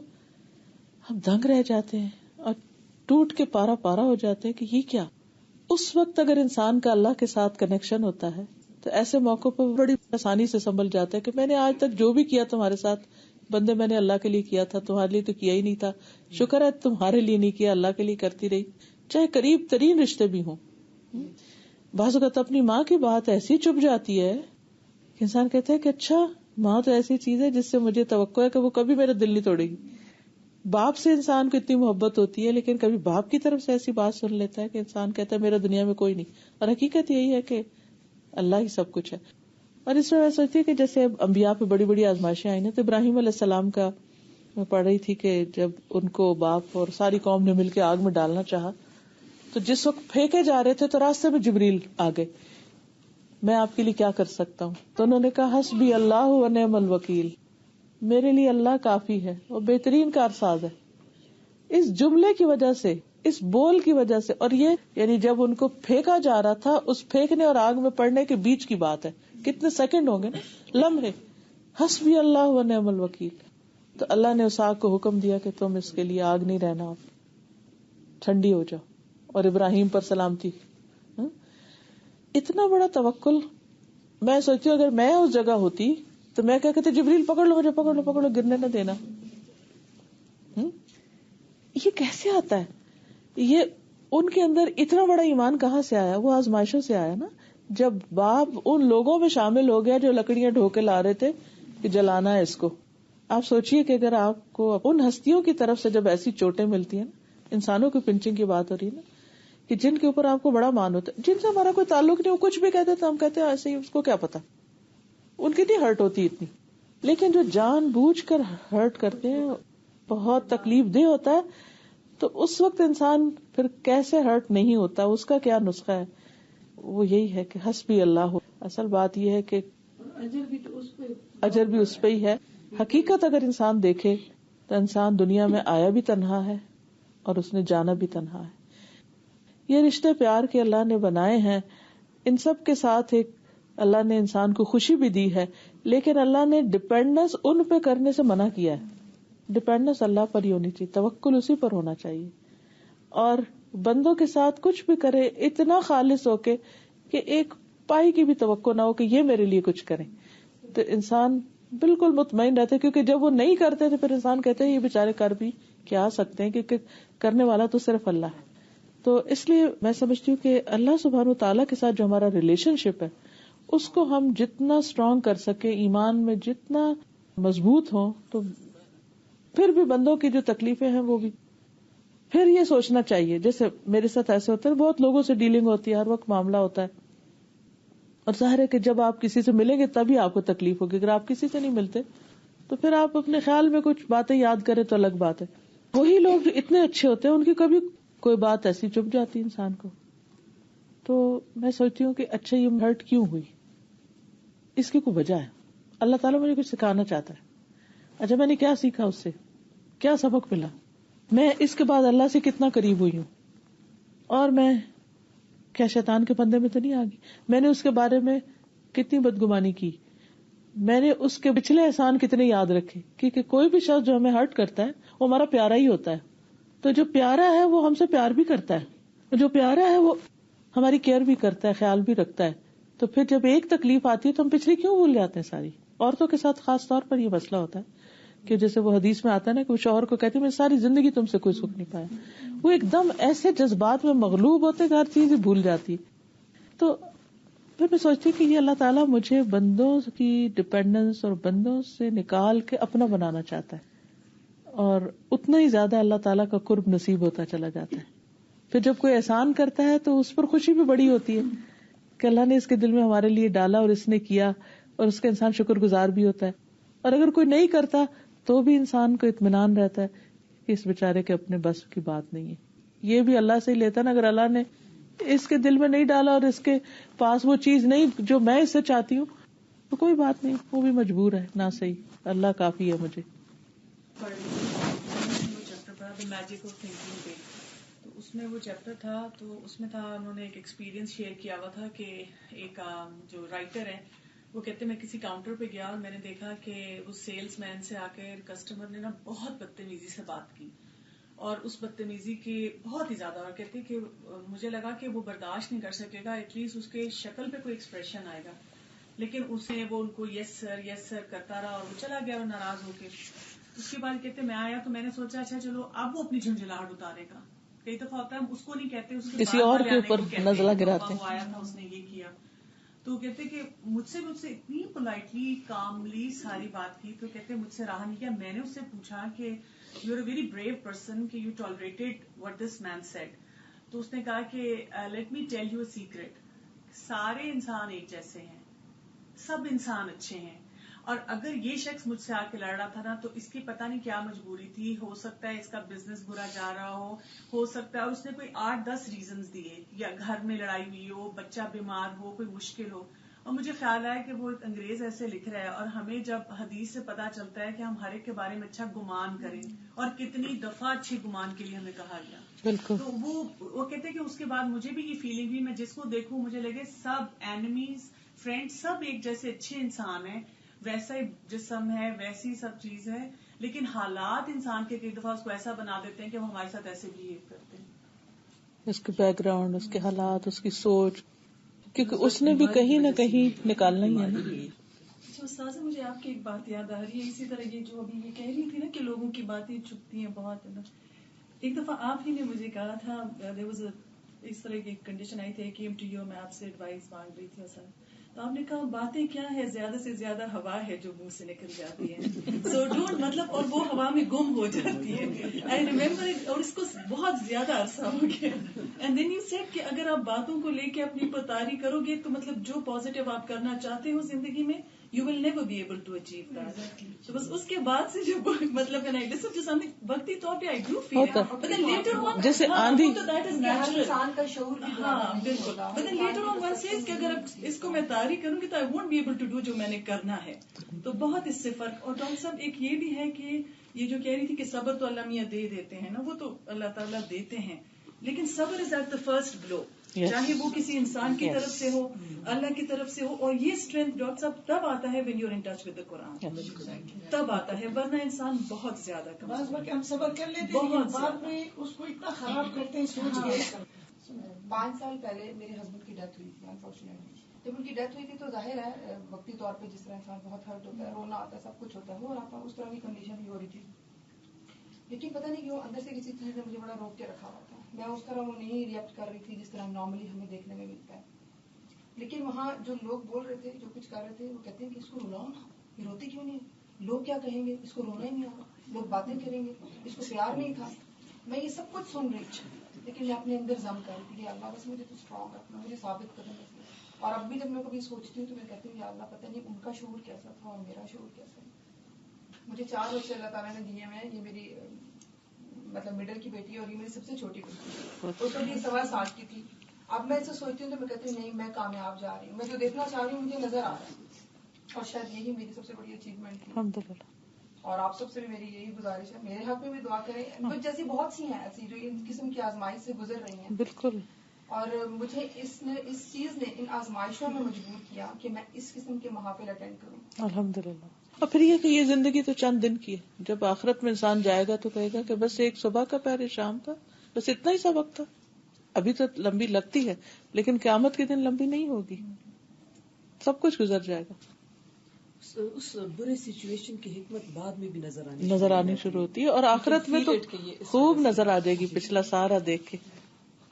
Speaker 2: ہم دنگ رہ جاتے ہیں اور ٹوٹ کے پارا پارا ہو جاتے ہیں کہ یہ کیا. اس وقت اگر انسان کا اللہ کے ساتھ کنیکشن ہوتا ہے تو ایسے موقع پر بڑی آسانی سے سنبھل جاتا ہے کہ میں نے آج تک جو بھی کیا تمہارے ساتھ, بندے میں نے اللہ کے لیے کیا تھا, تمہارے لیے تو کیا ہی نہیں تھا. شکر ہے تمہارے لیے نہیں کیا, اللہ کے لیے کرتی رہی, چاہے قریب ترین رشتے بھی ہوں. بعض اوقات اپنی ماں کی بات ایسی چپ جاتی ہے کہ انسان کہتا ہے کہ اچھا ماں تو ایسی چیز ہے جس سے مجھے توقع ہے کہ وہ کبھی میرا دل نہیں توڑے گی. باپ سے انسان کو اتنی محبت ہوتی ہے, لیکن کبھی باپ کی طرف سے ایسی بات سن لیتا ہے کہ انسان کہتا ہے میرا دنیا میں کوئی نہیں. اور حقیقت یہی ہے کہ اللہ ہی سب کچھ ہے. اور اس میں میں سوچتی کہ جیسے انبیاء پہ بڑی بڑی آزمائشیں آئی نا, تو ابراہیم علیہ السلام کا میں پڑھ رہی تھی کہ جب ان کو باپ اور ساری قوم نے مل کے آگ میں ڈالنا چاہا تو جس وقت پھینکے جا رہے تھے تو راستے میں جبریل آ گئے, میں آپ کے لیے کیا کر سکتا ہوں. تو انہوں نے کہا حسبی اللہ و نعم الوکیل, میرے لیے اللہ کافی ہے اور بہترین کارساز ہے. اس جملے کی وجہ سے, اس بول کی وجہ سے, اور یہ یعنی جب ان کو پھینکا جا رہا تھا, اس پھینکنے اور آگ میں پڑنے کے بیچ کی بات ہے, کتنے سیکنڈ ہوں گے نا, لمحے. حسبی اللہ و نعم الوکیل. تو اللہ نے اس آگ کو حکم دیا کہ تم اس کے لیے آگ نہیں رہنا, آپ ٹھنڈی ہو جاؤ, اور ابراہیم پر سلامتی. اتنا بڑا توکل. میں سوچتی ہوں اگر میں اس جگہ ہوتی تو میں کیا کہتے, جبریل پکڑ لو مجھے, پکڑ لو پکڑ لو, گرنے نہ دینا. یہ کیسے آتا ہے؟ یہ ان کے اندر اتنا بڑا ایمان کہاں سے آیا؟ وہ آزمائشوں سے آیا نا. جب باپ ان لوگوں میں شامل ہو گیا جو لکڑیاں ڈھو کے لا رہے تھے کہ جلانا ہے اس کو. آپ سوچئے کہ اگر آپ کو ان ہستیوں کی طرف سے جب ایسی چوٹیں ملتی ہیں, انسانوں کی پنچنگ کی بات ہو رہی ہے نا, کہ جن کے اوپر آپ کو بڑا مان ہوتا ہے, جن سے ہمارا کوئی تعلق نہیں, وہ کچھ بھی کہتے تو ہم کہتے ہیں ایسے ہی, اس کو کیا پتا, ان کی نہیں ہرٹ ہوتی اتنی. لیکن جو جان بوجھ کر ہرٹ کرتے ہیں, بہت تکلیف دہ ہوتا ہے, تو اس وقت انسان پھر کیسے ہرٹ نہیں ہوتا, اس کا کیا نسخہ ہے؟ وہ یہی ہے کہ حسبی اللہ ہو. اصل بات یہ ہے کہ اجر بھی اس پہ ہی ہے. حقیقت اگر انسان دیکھے تو انسان دنیا میں آیا بھی تنہا ہے اور اس نے جانا بھی تنہا ہے. یہ رشتے پیار کے اللہ نے بنائے ہیں, ان سب کے ساتھ ایک اللہ نے انسان کو خوشی بھی دی ہے, لیکن اللہ نے ڈپینڈنس ان پہ کرنے سے منع کیا ہے. ڈپینڈنس اللہ پر ہی ہونی چاہیے, توکل اسی پر ہونا چاہیے, اور بندوں کے ساتھ کچھ بھی کرے اتنا خالص ہو کے کہ ایک پائی کی بھی توقع نہ ہو کہ یہ میرے لیے کچھ کریں, تو انسان بالکل مطمئن رہتا ہے. کیونکہ جب وہ نہیں کرتے تو پھر انسان کہتے ہیں یہ بیچارے کر بھی کیا سکتے ہیں, کیونکہ کرنے والا تو صرف اللہ ہے. تو اس لیے میں سمجھتی ہوں کہ اللہ سبحانہ وتعالیٰ کے ساتھ جو ہمارا ریلیشن شپ ہے, اس کو ہم جتنا اسٹرانگ کر سکے, ایمان میں جتنا مضبوط ہوں, تو پھر بھی بندوں کی جو تکلیفیں ہیں وہ بھی پھر یہ سوچنا چاہیے. جیسے میرے ساتھ ایسے ہوتا ہے, بہت لوگوں سے ڈیلنگ ہوتی ہے, ہر وقت معاملہ ہوتا ہے, اور ظاہر ہے کہ جب آپ کسی سے ملیں گے تبھی آپ کو تکلیف ہوگی. اگر آپ کسی سے نہیں ملتے تو پھر آپ اپنے خیال میں کچھ باتیں یاد کریں تو الگ بات ہے. وہی لوگ جو اتنے اچھے ہوتے ہیں ان کی کبھی کوئی بات ایسی چپ جاتی انسان کو. تو میں سوچتی ہوں کہ اچھا یہ ہرٹ کیوں ہوئی, اس کی کوئی وجہ ہے. اللہ تعالیٰ مجھے کچھ سکھانا چاہتا ہے. اچھا میں نے کیا سیکھا اس سے, کیا سبق ملا, میں اس کے بعد اللہ سے کتنا قریب ہوئی ہوں, اور میں کیا شیطان کے پندے میں تو نہیں آ گئی, میں نے اس کے بارے میں کتنی بدگمانی کی, میں نے اس کے پچھلے احسان کتنے یاد رکھے. کیونکہ کوئی بھی شخص جو ہمیں ہرٹ کرتا ہے وہ ہمارا پیارا ہی ہوتا ہے. تو جو پیارا ہے وہ ہم سے پیار بھی کرتا ہے, جو پیارا ہے وہ ہماری کیئر بھی کرتا ہے, خیال بھی رکھتا ہے. تو پھر جب ایک تکلیف آتی ہے تو ہم پچھلی کیوں بھول جاتے ہیں ساری. عورتوں کے ساتھ خاص طور پر یہ مسئلہ ہوتا ہے کہ جیسے وہ حدیث میں آتا ہے نا کہ وہ شوہر کو کہتی ہے میں ساری زندگی تم سے کوئی سکھ نہیں پایا. وہ ایک دم ایسے جذبات میں مغلوب ہوتے کہ ہر چیز بھول جاتی. تو پھر میں سوچتی ہوں کہ یہ اللہ تعالیٰ مجھے بندوں کی ڈپینڈنس اور بندوں سے نکال کے اپنا بنانا چاہتا ہے، اور اتنا ہی زیادہ اللہ تعالیٰ کا قرب نصیب ہوتا چلا جاتا ہے. پھر جب کوئی احسان کرتا ہے تو اس پر خوشی بھی بڑی ہوتی ہے کہ اللہ نے اس کے دل میں ہمارے لیے ڈالا اور اس نے کیا، اور اس کا انسان شکر گزار بھی ہوتا ہے. اور اگر کوئی نہیں کرتا تو بھی انسان کو اطمینان رہتا ہے کہ اس بیچارے کے اپنے بس کی بات نہیں ہے. یہ بھی اللہ سے ہی لیتا نا، اگر اللہ نے اس کے دل میں نہیں ڈالا اور اس کے پاس وہ چیز نہیں جو میں اس سے چاہتی ہوں تو کوئی بات نہیں، وہ بھی مجبور ہے نہ صحیح. اللہ کافی ہے مجھے.
Speaker 5: چیپٹر پڑھا دی میجک آف تھنکنگ بگ، تو اس میں وہ چیپٹر تھا، تو اس میں تھا انہوں نے ایک ایکسپیرینس شیئر کیا ہوا تھا کہ ایک جو رائٹر ہے وہ کہتے میں کسی کاؤنٹر پہ گیا اور میں نے دیکھا کہ اس سیلس مین سے آ کے کسٹمر نے نا بہت بدتمیزی سے بات کی، اور اس بدتمیزی کی بہت ہی زیادہ، اور کہتے کہ مجھے لگا کہ وہ برداشت نہیں کر سکے گا، ایٹ لیسٹ اس کے شکل پہ کوئی ایکسپریشن آئے گا، لیکن اس نے وہ ان کو یس سر کرتا رہا اور وہ چلا گیا اور ناراض ہو کے. اس کے بعد کہتے میں آیا تو میں نے سوچا اچھا چلو اب وہ اپنی جھنجھلاہٹ اتارے گا. کئی دفعہ ہوتا ہے اس کو نہیں کہتے، اس کے
Speaker 2: کسی اور کے اوپر نزلہ گراتے ہیں.
Speaker 5: وہ آیا تھا اس نے یہ کیا، تو کہتے کہ مجھ سے اتنی پولائٹلی کاملی ساری بات کی، تو کہتے مجھ سے رہا نہیں کیا. میں نے اس سے پوچھا کہ you are a very brave person کہ you tolerated what this man said. تو اس نے کہا کہ let me tell you a secret, سارے انسان ایک جیسے ہیں، سب انسان اچھے ہیں، اور اگر یہ شخص مجھ سے آ کے لڑ رہا تھا نا تو اس کی پتہ نہیں کیا مجبوری تھی، ہو سکتا ہے اس کا بزنس برا جا رہا ہو سکتا ہے، اور اس نے کوئی 8-10 ریزنز دیے، یا گھر میں لڑائی ہوئی ہو، بچہ بیمار ہو، کوئی مشکل ہو. اور مجھے خیال آیا کہ وہ ایک انگریز ایسے لکھ رہا ہے، اور ہمیں جب حدیث سے پتا چلتا ہے کہ ہم ہر ایک کے بارے میں اچھا گمان کریں، اور کتنی دفعہ اچھی گمان کے لیے ہمیں کہا گیا.
Speaker 2: بالکل.
Speaker 5: تو وہ کہتے کہ اس کے بعد مجھے بھی یہ فیلنگ ہوئی، میں جس کو دیکھوں مجھے لگے سب اینیمیز فرینڈ سب ایک جیسے اچھے انسان ہیں، ویسا ہی جسم ہے، ویسی سب چیز ہے، لیکن حالات انسان کے کئی دفعہ اس کو ایسا بنا دیتے ہیں کہ وہ ہمارے ساتھ ایسے بہیو کرتے ہیں.
Speaker 2: اس کے بیک گراؤنڈ، اس کے حالات، اس کی سوچ، کیونکہ اس نے بھی کہیں نہ کہیں نکالنا ہی ہے نا.
Speaker 5: استاذہ مجھے آپ کی ایک بات یاد آ رہی ہے، اسی طرح یہ جو ابھی یہ کہہ رہی تھی نا کہ لوگوں کی باتیں چھپتی ہیں بہت. ایک دفعہ آپ ہی نے مجھے کہا تھا اس طرح کی کنڈیشن آئی تھی، کیم ٹو یو، میں آپ سے ایڈوائس مانگ رہی تھی اصل، تو آپ نے کہا باتیں کیا ہے، زیادہ سے زیادہ ہوا ہے جو منہ سے نکل جاتی ہے، سو ڈونٹ مطلب، اور وہ ہوا میں گم ہو جاتی ہے. آئی ریمبر اٹ، اور اس کو بہت زیادہ عرصہ ہو گیا. اینڈ دین یو سیڈ کہ اگر آپ باتوں کو لے کے اپنی پتاری کرو گے تو مطلب جو پازیٹیو آپ کرنا چاہتے ہو زندگی میں you will never be able to achieve that. تو بس اس کے بعد سے جو مطلب when I listen to something وقتی طور پہ I do feel it, but then later on
Speaker 2: جیسے آندھی،
Speaker 5: تو that is natural.
Speaker 4: انسان کا شعور بھی
Speaker 5: ہاں بالکل. But then later on one says کہ اگر اس کو میں طاری کروں گی تو I won't be able to do جو میں نے کرنا ہے. تو بہت اس سے فرق. اور ڈاکٹر صاحب ایک یہ بھی ہے کہ یہ جو کہہ رہی تھی کہ صبر تو اللہ میاں دے دیتے ہیں نا، وہ تو اللہ تعالیٰ دیتے ہیں، لیکن صبر از ایٹ دا فرسٹ بلو، چاہے وہ کسی انسان کی طرف سے ہو، اللہ کی طرف سے ہو. اور یہ اسٹرینتھ ڈاکٹر صاحب تب آتا ہے when you're in touch with the Quran، تب آتا ہے، ورنہ انسان بہت زیادہ
Speaker 6: بعض وقت ہم صبر کر لیتے ہیں، بعد میں اس کو اتنا خراب کرتے ہیں سوچ کے.
Speaker 4: 5 سال پہلے میرے ہسبینڈ کی ڈیتھ ہوئی تھی انفارچونیٹلی. جب ان کی ڈیتھ ہوئی تھی تو ظاہر ہے وقتی طور پہ جس طرح انسان بہت ہرٹ ہوتا ہے، رونا آتا ہے، سب کچھ ہوتا ہے، وہ رہا تھا، اس طرح کی کنڈیشن بھی ہو رہی تھی. لیکن پتہ نہیں کیوں اندر سے کسی چیز نے مجھے بڑا روک کے رکھا ہوا تھا. میں اس طرح وہ نہیں ریئیکٹ کر رہی تھی جس طرح نارملی ہمیں دیکھنے میں ملتا ہے. لیکن وہاں جو لوگ بول رہے تھے، جو کچھ کر رہے تھے، وہ کہتے ہیں کہ اس کو رلاؤ نا، یہ روتی کیوں نہیں ہے، لوگ کیا کہیں گے، اس کو رونا ہی نہیں ہوگا، لوگ باتیں کریں گے، اس کو پیار نہیں تھا. میں یہ سب کچھ سن رہی تھی، لیکن میں اپنے اندر ضم کر رہی تھی کہ اللہ بس مجھے تو اسٹرانگ رکھنا، مجھے ثابت کرنا. اور اب بھی جب میں کبھی سوچتی ہوں تو میں کہتی ہوں یا اللہ پتہ نہیں ان کا شعور کیسا تھا اور میرا شعور کیسا ہے. مجھے 4 بچے اللہ تعالیٰ نے دیے میں، یہ میری مطلب مڈل کی بیٹی ہے اور یہ میری سب سے چھوٹی بیٹی ہے. اس وقت یہ 1.25 سال کی تھی. اب میں اسے سوچتی ہوں تو میں کہتی ہوں نہیں میں کامیاب جا رہی ہوں، میں جو دیکھنا چاہ رہی ہوں مجھے نظر آ رہا ہے. اور شاید یہی میری سب سے بڑی اچیومنٹ تھی.
Speaker 2: الحمدللہ.
Speaker 4: اور آپ سب سے بھی میری یہی گزارش ہے، میرے حق میں بھی دعا کریں. کچھ جیسی بہت سی ہیں ایسی جو ان قسم کی آزمائش سے گزر رہی ہیں.
Speaker 2: بالکل.
Speaker 4: اور مجھے اس چیز نے ان آزمائشوں میں مجبور کیا کہ میں اس قسم کے محافل اٹینڈ کروں.
Speaker 2: الحمدللہ. اور پھر یہ کہ یہ زندگی تو چند دن کی ہے، جب آخرت میں انسان جائے گا تو کہے گا کہ بس ایک صبح کا پہر شام تھا، بس اتنا ہی سا وقت تھا. ابھی تو لمبی لگتی ہے لیکن قیامت کے دن لمبی نہیں ہوگی، سب کچھ گزر جائے گا.
Speaker 7: اس برے سچویشن کی حکمت بعد میں بھی
Speaker 2: نظر آنی شروع ہوتی ہے، اور آخرت میں تو خوب نظر آ جائے گی پچھلا سارا دیکھ کے.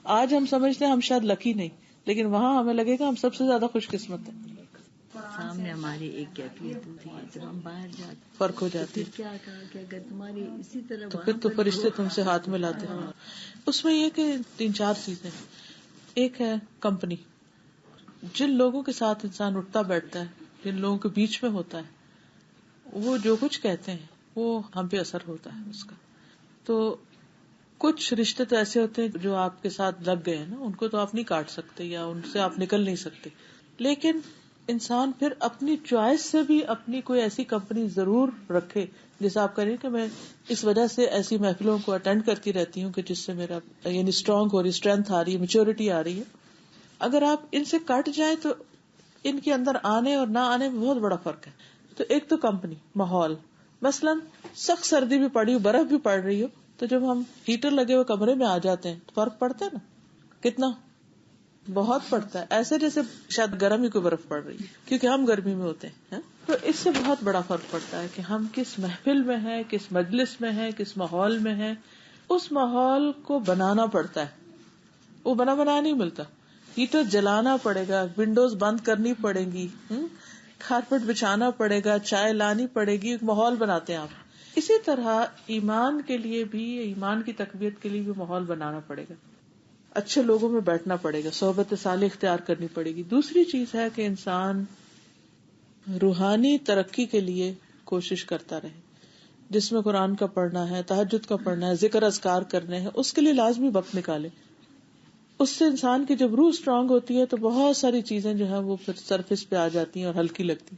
Speaker 2: آج ہم سمجھتے ہیں ہم شاید لکی نہیں، لیکن وہاں ہمیں لگے گا ہم سب سے زیادہ خوش قسمت ہیں.
Speaker 8: سامنے ہماری ایک کیفیت ہوتی ہے، جب ہم باہر جاتے
Speaker 2: فرق ہو جاتی ہے.
Speaker 8: کیا کہا کہ اگر تمہاری اسی طرح
Speaker 2: تو پھر تو فرشتے تم سے ہاتھ میں لاتے ہیں. اس میں یہ کہ 3-4 چیزیں. ایک ہے کمپنی. جن لوگوں کے ساتھ انسان اٹھتا بیٹھتا ہے، جن لوگوں کے بیچ میں ہوتا ہے، وہ جو کچھ کہتے ہیں وہ ہم پہ اثر ہوتا ہے اس کا. تو کچھ رشتے تو ایسے ہوتے ہیں جو آپ کے ساتھ لگ گئے ہیں نا، ان کو تو آپ نہیں کاٹ سکتے یا ان سے آپ نکل نہیں سکتے. لیکن انسان پھر اپنی چوائس سے بھی اپنی کوئی ایسی کمپنی ضرور رکھے. جیسے آپ کریں کہ میں اس وجہ سے ایسی محفلوں کو اٹینڈ کرتی رہتی ہوں کہ جس سے میرا یعنی اسٹرانگ ہو رہی، اسٹرینتھ آ رہی ہے، میچورٹی آ رہی ہے. اگر آپ ان سے کٹ جائیں تو ان کے اندر آنے اور نہ آنے میں بہت بڑا فرق ہے. تو ایک تو کمپنی، ماحول. مثلاً سخت سردی بھی پڑی ہو، برف بھی پڑ رہی ہو، تو جب ہم ہیٹر لگے ہوئے کمرے میں آ جاتے ہیں تو فرق پڑتا ہے نا. کتنا؟ بہت پڑتا ہے. ایسے جیسے شاید گرم ہی کوئی برف پڑ رہی ہے، کیونکہ ہم گرمی میں ہوتے ہیں. تو اس سے بہت بڑا فرق پڑتا ہے کہ ہم کس محفل میں ہیں، کس مجلس میں ہیں، کس ماحول میں ہیں. اس ماحول کو بنانا پڑتا ہے، وہ بنا نہیں ملتا. ہیٹر جلانا پڑے گا، ونڈوز بند کرنی پڑے گی، کارپیٹ بچھانا پڑے گا، چائے لانی پڑے گی. ایک ماحول بناتے ہیں آپ. اسی طرح ایمان کے لیے بھی، ایمان کی تقویت کے لیے بھی ماحول بنانا پڑے گا. اچھے لوگوں میں بیٹھنا پڑے گا، صحبت صالح اختیار کرنی پڑے گی. دوسری چیز ہے کہ انسان روحانی ترقی کے لیے کوشش کرتا رہے. جس میں قرآن کا پڑھنا ہے، تہجد کا پڑھنا ہے، ذکر اذکار کرنے ہیں، اس کے لیے لازمی وقت نکالے. اس سے انسان کی جب روح اسٹرانگ ہوتی ہے تو بہت ساری چیزیں جو ہیں وہ پھر سرفیس پہ آ جاتی ہیں اور ہلکی لگتی.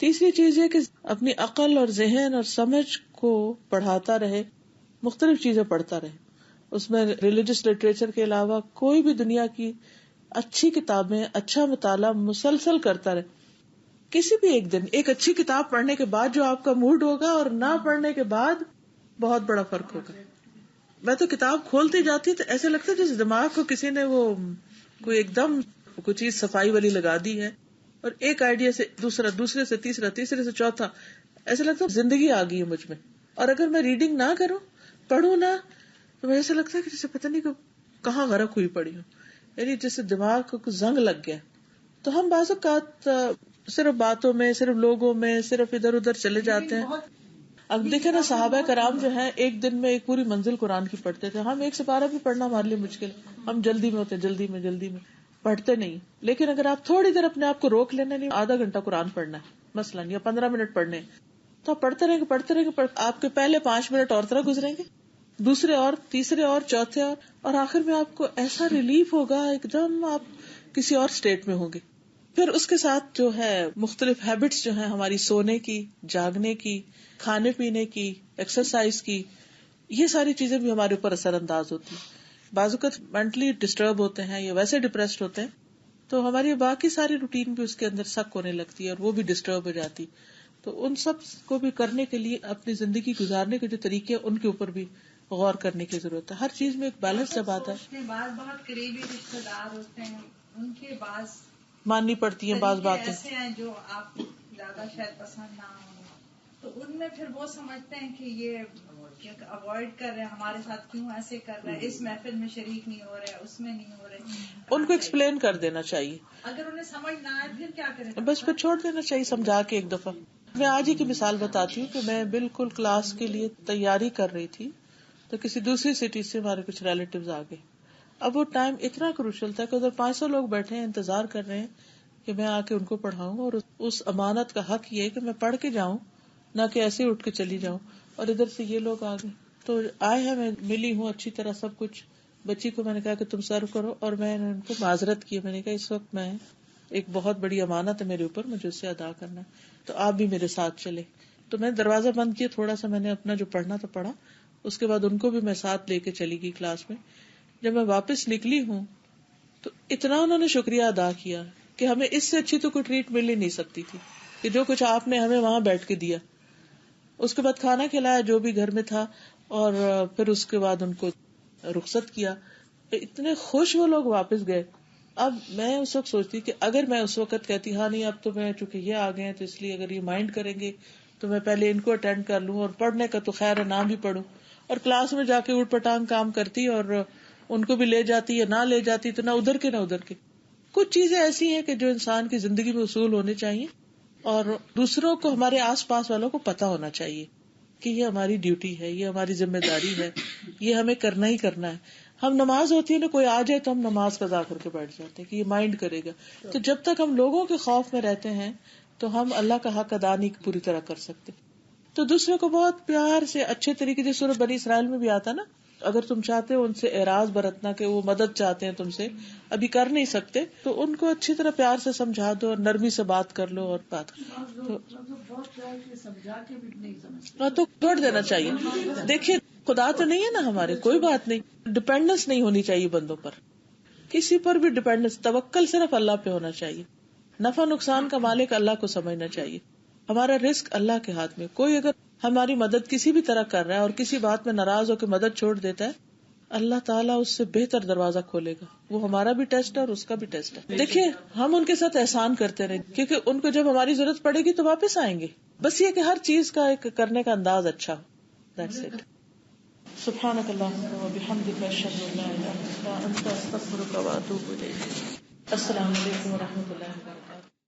Speaker 2: تیسری چیز یہ کہ اپنی عقل اور ذہن اور سمجھ کو پڑھاتا رہے، مختلف چیزیں پڑھتا رہے. اس میں ریلیجس لٹریچر کے علاوہ کوئی بھی دنیا کی اچھی کتابیں، اچھا مطالعہ مسلسل کرتا رہے. کسی بھی ایک دن ایک اچھی کتاب پڑھنے کے بعد جو آپ کا موڈ ہوگا اور نہ پڑھنے کے بعد بہت بڑا فرق ہوگا. میں تو کتاب کھولتی جاتی تو ایسے لگتا ہے جیسے دماغ کو کسی نے وہ کوئی ایک دم کوئی چیز صفائی والی لگا دی ہے، اور ایک آئیڈیا سے دوسرا، دوسرے سے تیسرا، تیسرے سے چوتھا، ایسے لگتا ہے زندگی آ گئی ہے مجھ میں. اور اگر میں ریڈنگ نہ کروں، پڑھوں نہ، تو مجھے ایسا لگتا ہے کہ جیسے پتہ نہیں کہاں غرق ہوئی پڑی ہوں، یعنی جیسے دماغ کو زنگ لگ گیا. تو ہم بعض اوقات صرف باتوں میں، صرف لوگوں میں، صرف ادھر ادھر چلے جاتے ہیں. اب دیکھیں نا، صحابہ کرام جو ہیں ایک دن میں ایک پوری منزل قرآن کی پڑھتے تھے. ہم ایک سپارہ بھی پڑھنا ہمارے لیے مشکل، ہم جلدی میں ہوتے، جلدی میں پڑھتے نہیں. لیکن اگر آپ تھوڑی دیر اپنے آپ کو روک لینا، نہیں آدھا گھنٹہ قرآن پڑھنا ہے مثلاً، یا 15 منٹ پڑھنے، تو آپ پڑھتے رہیں گے. آپ کے پہلے 5 منٹ اور طرح گزریں گے، دوسرے اور، تیسرے اور، چوتھے اور آخر میں آپ کو ایسا ریلیف ہوگا، ایک دم آپ کسی اور اسٹیٹ میں ہوں گے. پھر اس کے ساتھ جو ہے مختلف ہیبٹس جو ہیں ہماری، سونے کی، جاگنے کی، کھانے پینے کی، ایکسرسائز کی، یہ ساری چیزیں بھی ہمارے اوپر اثر انداز ہوتی ہیں. بعض اوقات مینٹلی ڈسٹرب ہوتے ہیں یا ویسے ڈپریسڈ ہوتے ہیں تو ہماری باقی ساری روٹین بھی اس کے اندر سک ہونے لگتی ہے اور وہ بھی ڈسٹرب ہو جاتی. تو ان سب کو بھی کرنے کے لیے اپنی زندگی گزارنے کے جو طریقے ان کے اوپر بھی غور کرنے کی ضرورت ہے. ہر چیز میں ایک بیلنس جب آتا ہے.
Speaker 9: بہت قریبی رشتے دار ہوتے ہیں، ان کے بعض
Speaker 2: ماننی پڑتی ہیں بعض باتیں
Speaker 9: ایسے ہیں جو آپ کو زیادہ شاید پسند نہ ہو، تو ان میں پھر وہ سمجھتے ہیں کہ یہ اوائڈ کر رہے ہیں ہمارے ساتھ، کیوں ایسے کر رہے ہیں، اس محفل میں شریک نہیں ہو رہے، اس میں نہیں ہو رہے.
Speaker 2: ان کو ایکسپلین کر دینا چاہیے.
Speaker 9: اگر انہیں سمجھ نہ آئے پھر کیا کریں؟
Speaker 2: بس پھر چھوڑ دینا چاہیے سمجھا کے ایک دفعہ. میں آج ہی کی مثال بتاتی ہوں کہ میں بالکل کلاس کے لیے تیاری کر رہی تھی تو کسی دوسری سٹی سے ہمارے کچھ ریلیٹیوز آ گئے. اب وہ ٹائم اتنا کروشل تھا کہ ادھر 500 لوگ بیٹھے ہیں، انتظار کر رہے ہیں کہ میں آ کے ان کو پڑھاؤں، اور اس امانت کا حق یہ ہے کہ میں پڑھ کے جاؤں، نہ کہ ایسے اٹھ کے چلی جاؤں. اور ادھر سے یہ لوگ آ گئے تو آئے ہیں، میں ملی ہوں اچھی طرح سب کچھ. بچی کو میں نے کہا کہ تم سرو کرو، اور میں نے ان کو معذرت کی. میں نے کہا اس وقت میں ایک بہت بڑی امانت ہے میرے اوپر، مجھے اسے ادا کرنا ہے، تو آپ بھی میرے ساتھ چلے. تو میں دروازہ بند کیا، تھوڑا سا میں نے اپنا جو پڑھنا تھا پڑھا، اس کے بعد ان کو بھی میں ساتھ لے کے چلی گئی کلاس میں. جب میں واپس نکلی ہوں تو اتنا انہوں نے شکریہ ادا کیا کہ ہمیں اس سے اچھی تو کوئی ٹریٹ مل ہی نہیں سکتی تھی کہ جو کچھ آپ نے ہمیں وہاں بیٹھ کے دیا. اس کے بعد کھانا کھلایا جو بھی گھر میں تھا، اور پھر اس کے بعد ان کو رخصت کیا. اتنے خوش وہ لوگ واپس گئے. اب میں اس وقت سوچتی کہ اگر میں اس وقت کہتی ہاں نہیں اب تو میں چونکہ یہ آ گئے ہیں تو اس لیے اگر یہ مائنڈ کریں گے تو میں پہلے ان کو اٹینڈ کر لوں، اور پڑھنے کا تو خیر ہے نہ بھی پڑھوں، اور کلاس میں جا کے اٹھ پٹانگ کام کرتی اور ان کو بھی لے جاتی یا نہ لے جاتی، تو نہ ادھر کے نہ ادھر کے. کچھ چیزیں ایسی ہیں کہ جو انسان کی زندگی میں اصول ہونے چاہیے اور دوسروں کو، ہمارے آس پاس والوں کو پتا ہونا چاہیے کہ یہ ہماری ڈیوٹی ہے، یہ ہماری ذمہ داری ہے، یہ ہمیں کرنا ہی کرنا ہے. ہم نماز ہوتی ہے نا، کوئی آ جائے تو ہم نماز قضا کر کے بیٹھ جاتے ہیں کہ یہ مائنڈ کرے گا. تو جب تک ہم لوگوں کے خوف میں رہتے ہیں تو ہم اللہ کا حق ادا نہیں پوری طرح کر سکتے. تو دوسرے کو بہت پیار سے اچھے طریقے سے، سورہ بنی اسرائیل میں بھی آتا نا، اگر تم چاہتے ہو ان سے اعراض برتنا کہ وہ مدد چاہتے ہیں تم سے، ابھی کر نہیں سکتے، تو ان کو اچھی طرح پیار سے سمجھا دو اور نرمی سے بات کر لو اور بات
Speaker 6: بہت پیار سے سمجھا کے بھی نہیں سمجھتے
Speaker 2: تو چھوڑ دینا چاہیے. دیکھیے خدا تو نہیں ہے نا ہمارے، کوئی بات نہیں، ڈپینڈنس نہیں ہونی چاہیے بندوں پر، کسی پر بھی ڈپینڈنس. توکل صرف اللہ پہ ہونا چاہیے. نفع نقصان کا مالک اللہ کو سمجھنا چاہیے. ہمارا رزق اللہ کے ہاتھ میں. کوئی اگر ہماری مدد کسی بھی طرح کر رہا ہے اور کسی بات میں ناراض ہو کے مدد چھوڑ دیتا ہے، اللہ تعالیٰ اس سے بہتر دروازہ کھولے گا. وہ ہمارا بھی ٹیسٹ ہے اور اس کا بھی ٹیسٹ ہے. دیکھیے ہم ان کے ساتھ احسان کرتے رہے، کیونکہ ان کو جب ہماری ضرورت پڑے گی تو واپس آئیں گے. بس یہ کہ ہر چیز کا ایک کرنے کا انداز اچھا ہو. That's it. سبحانک اللہم و بحمدک، اشہد ان لا الہ الا انت، استغفرک و اتوب الیک. السلام علیکم و رحمۃ اللہ وبرکاتہ.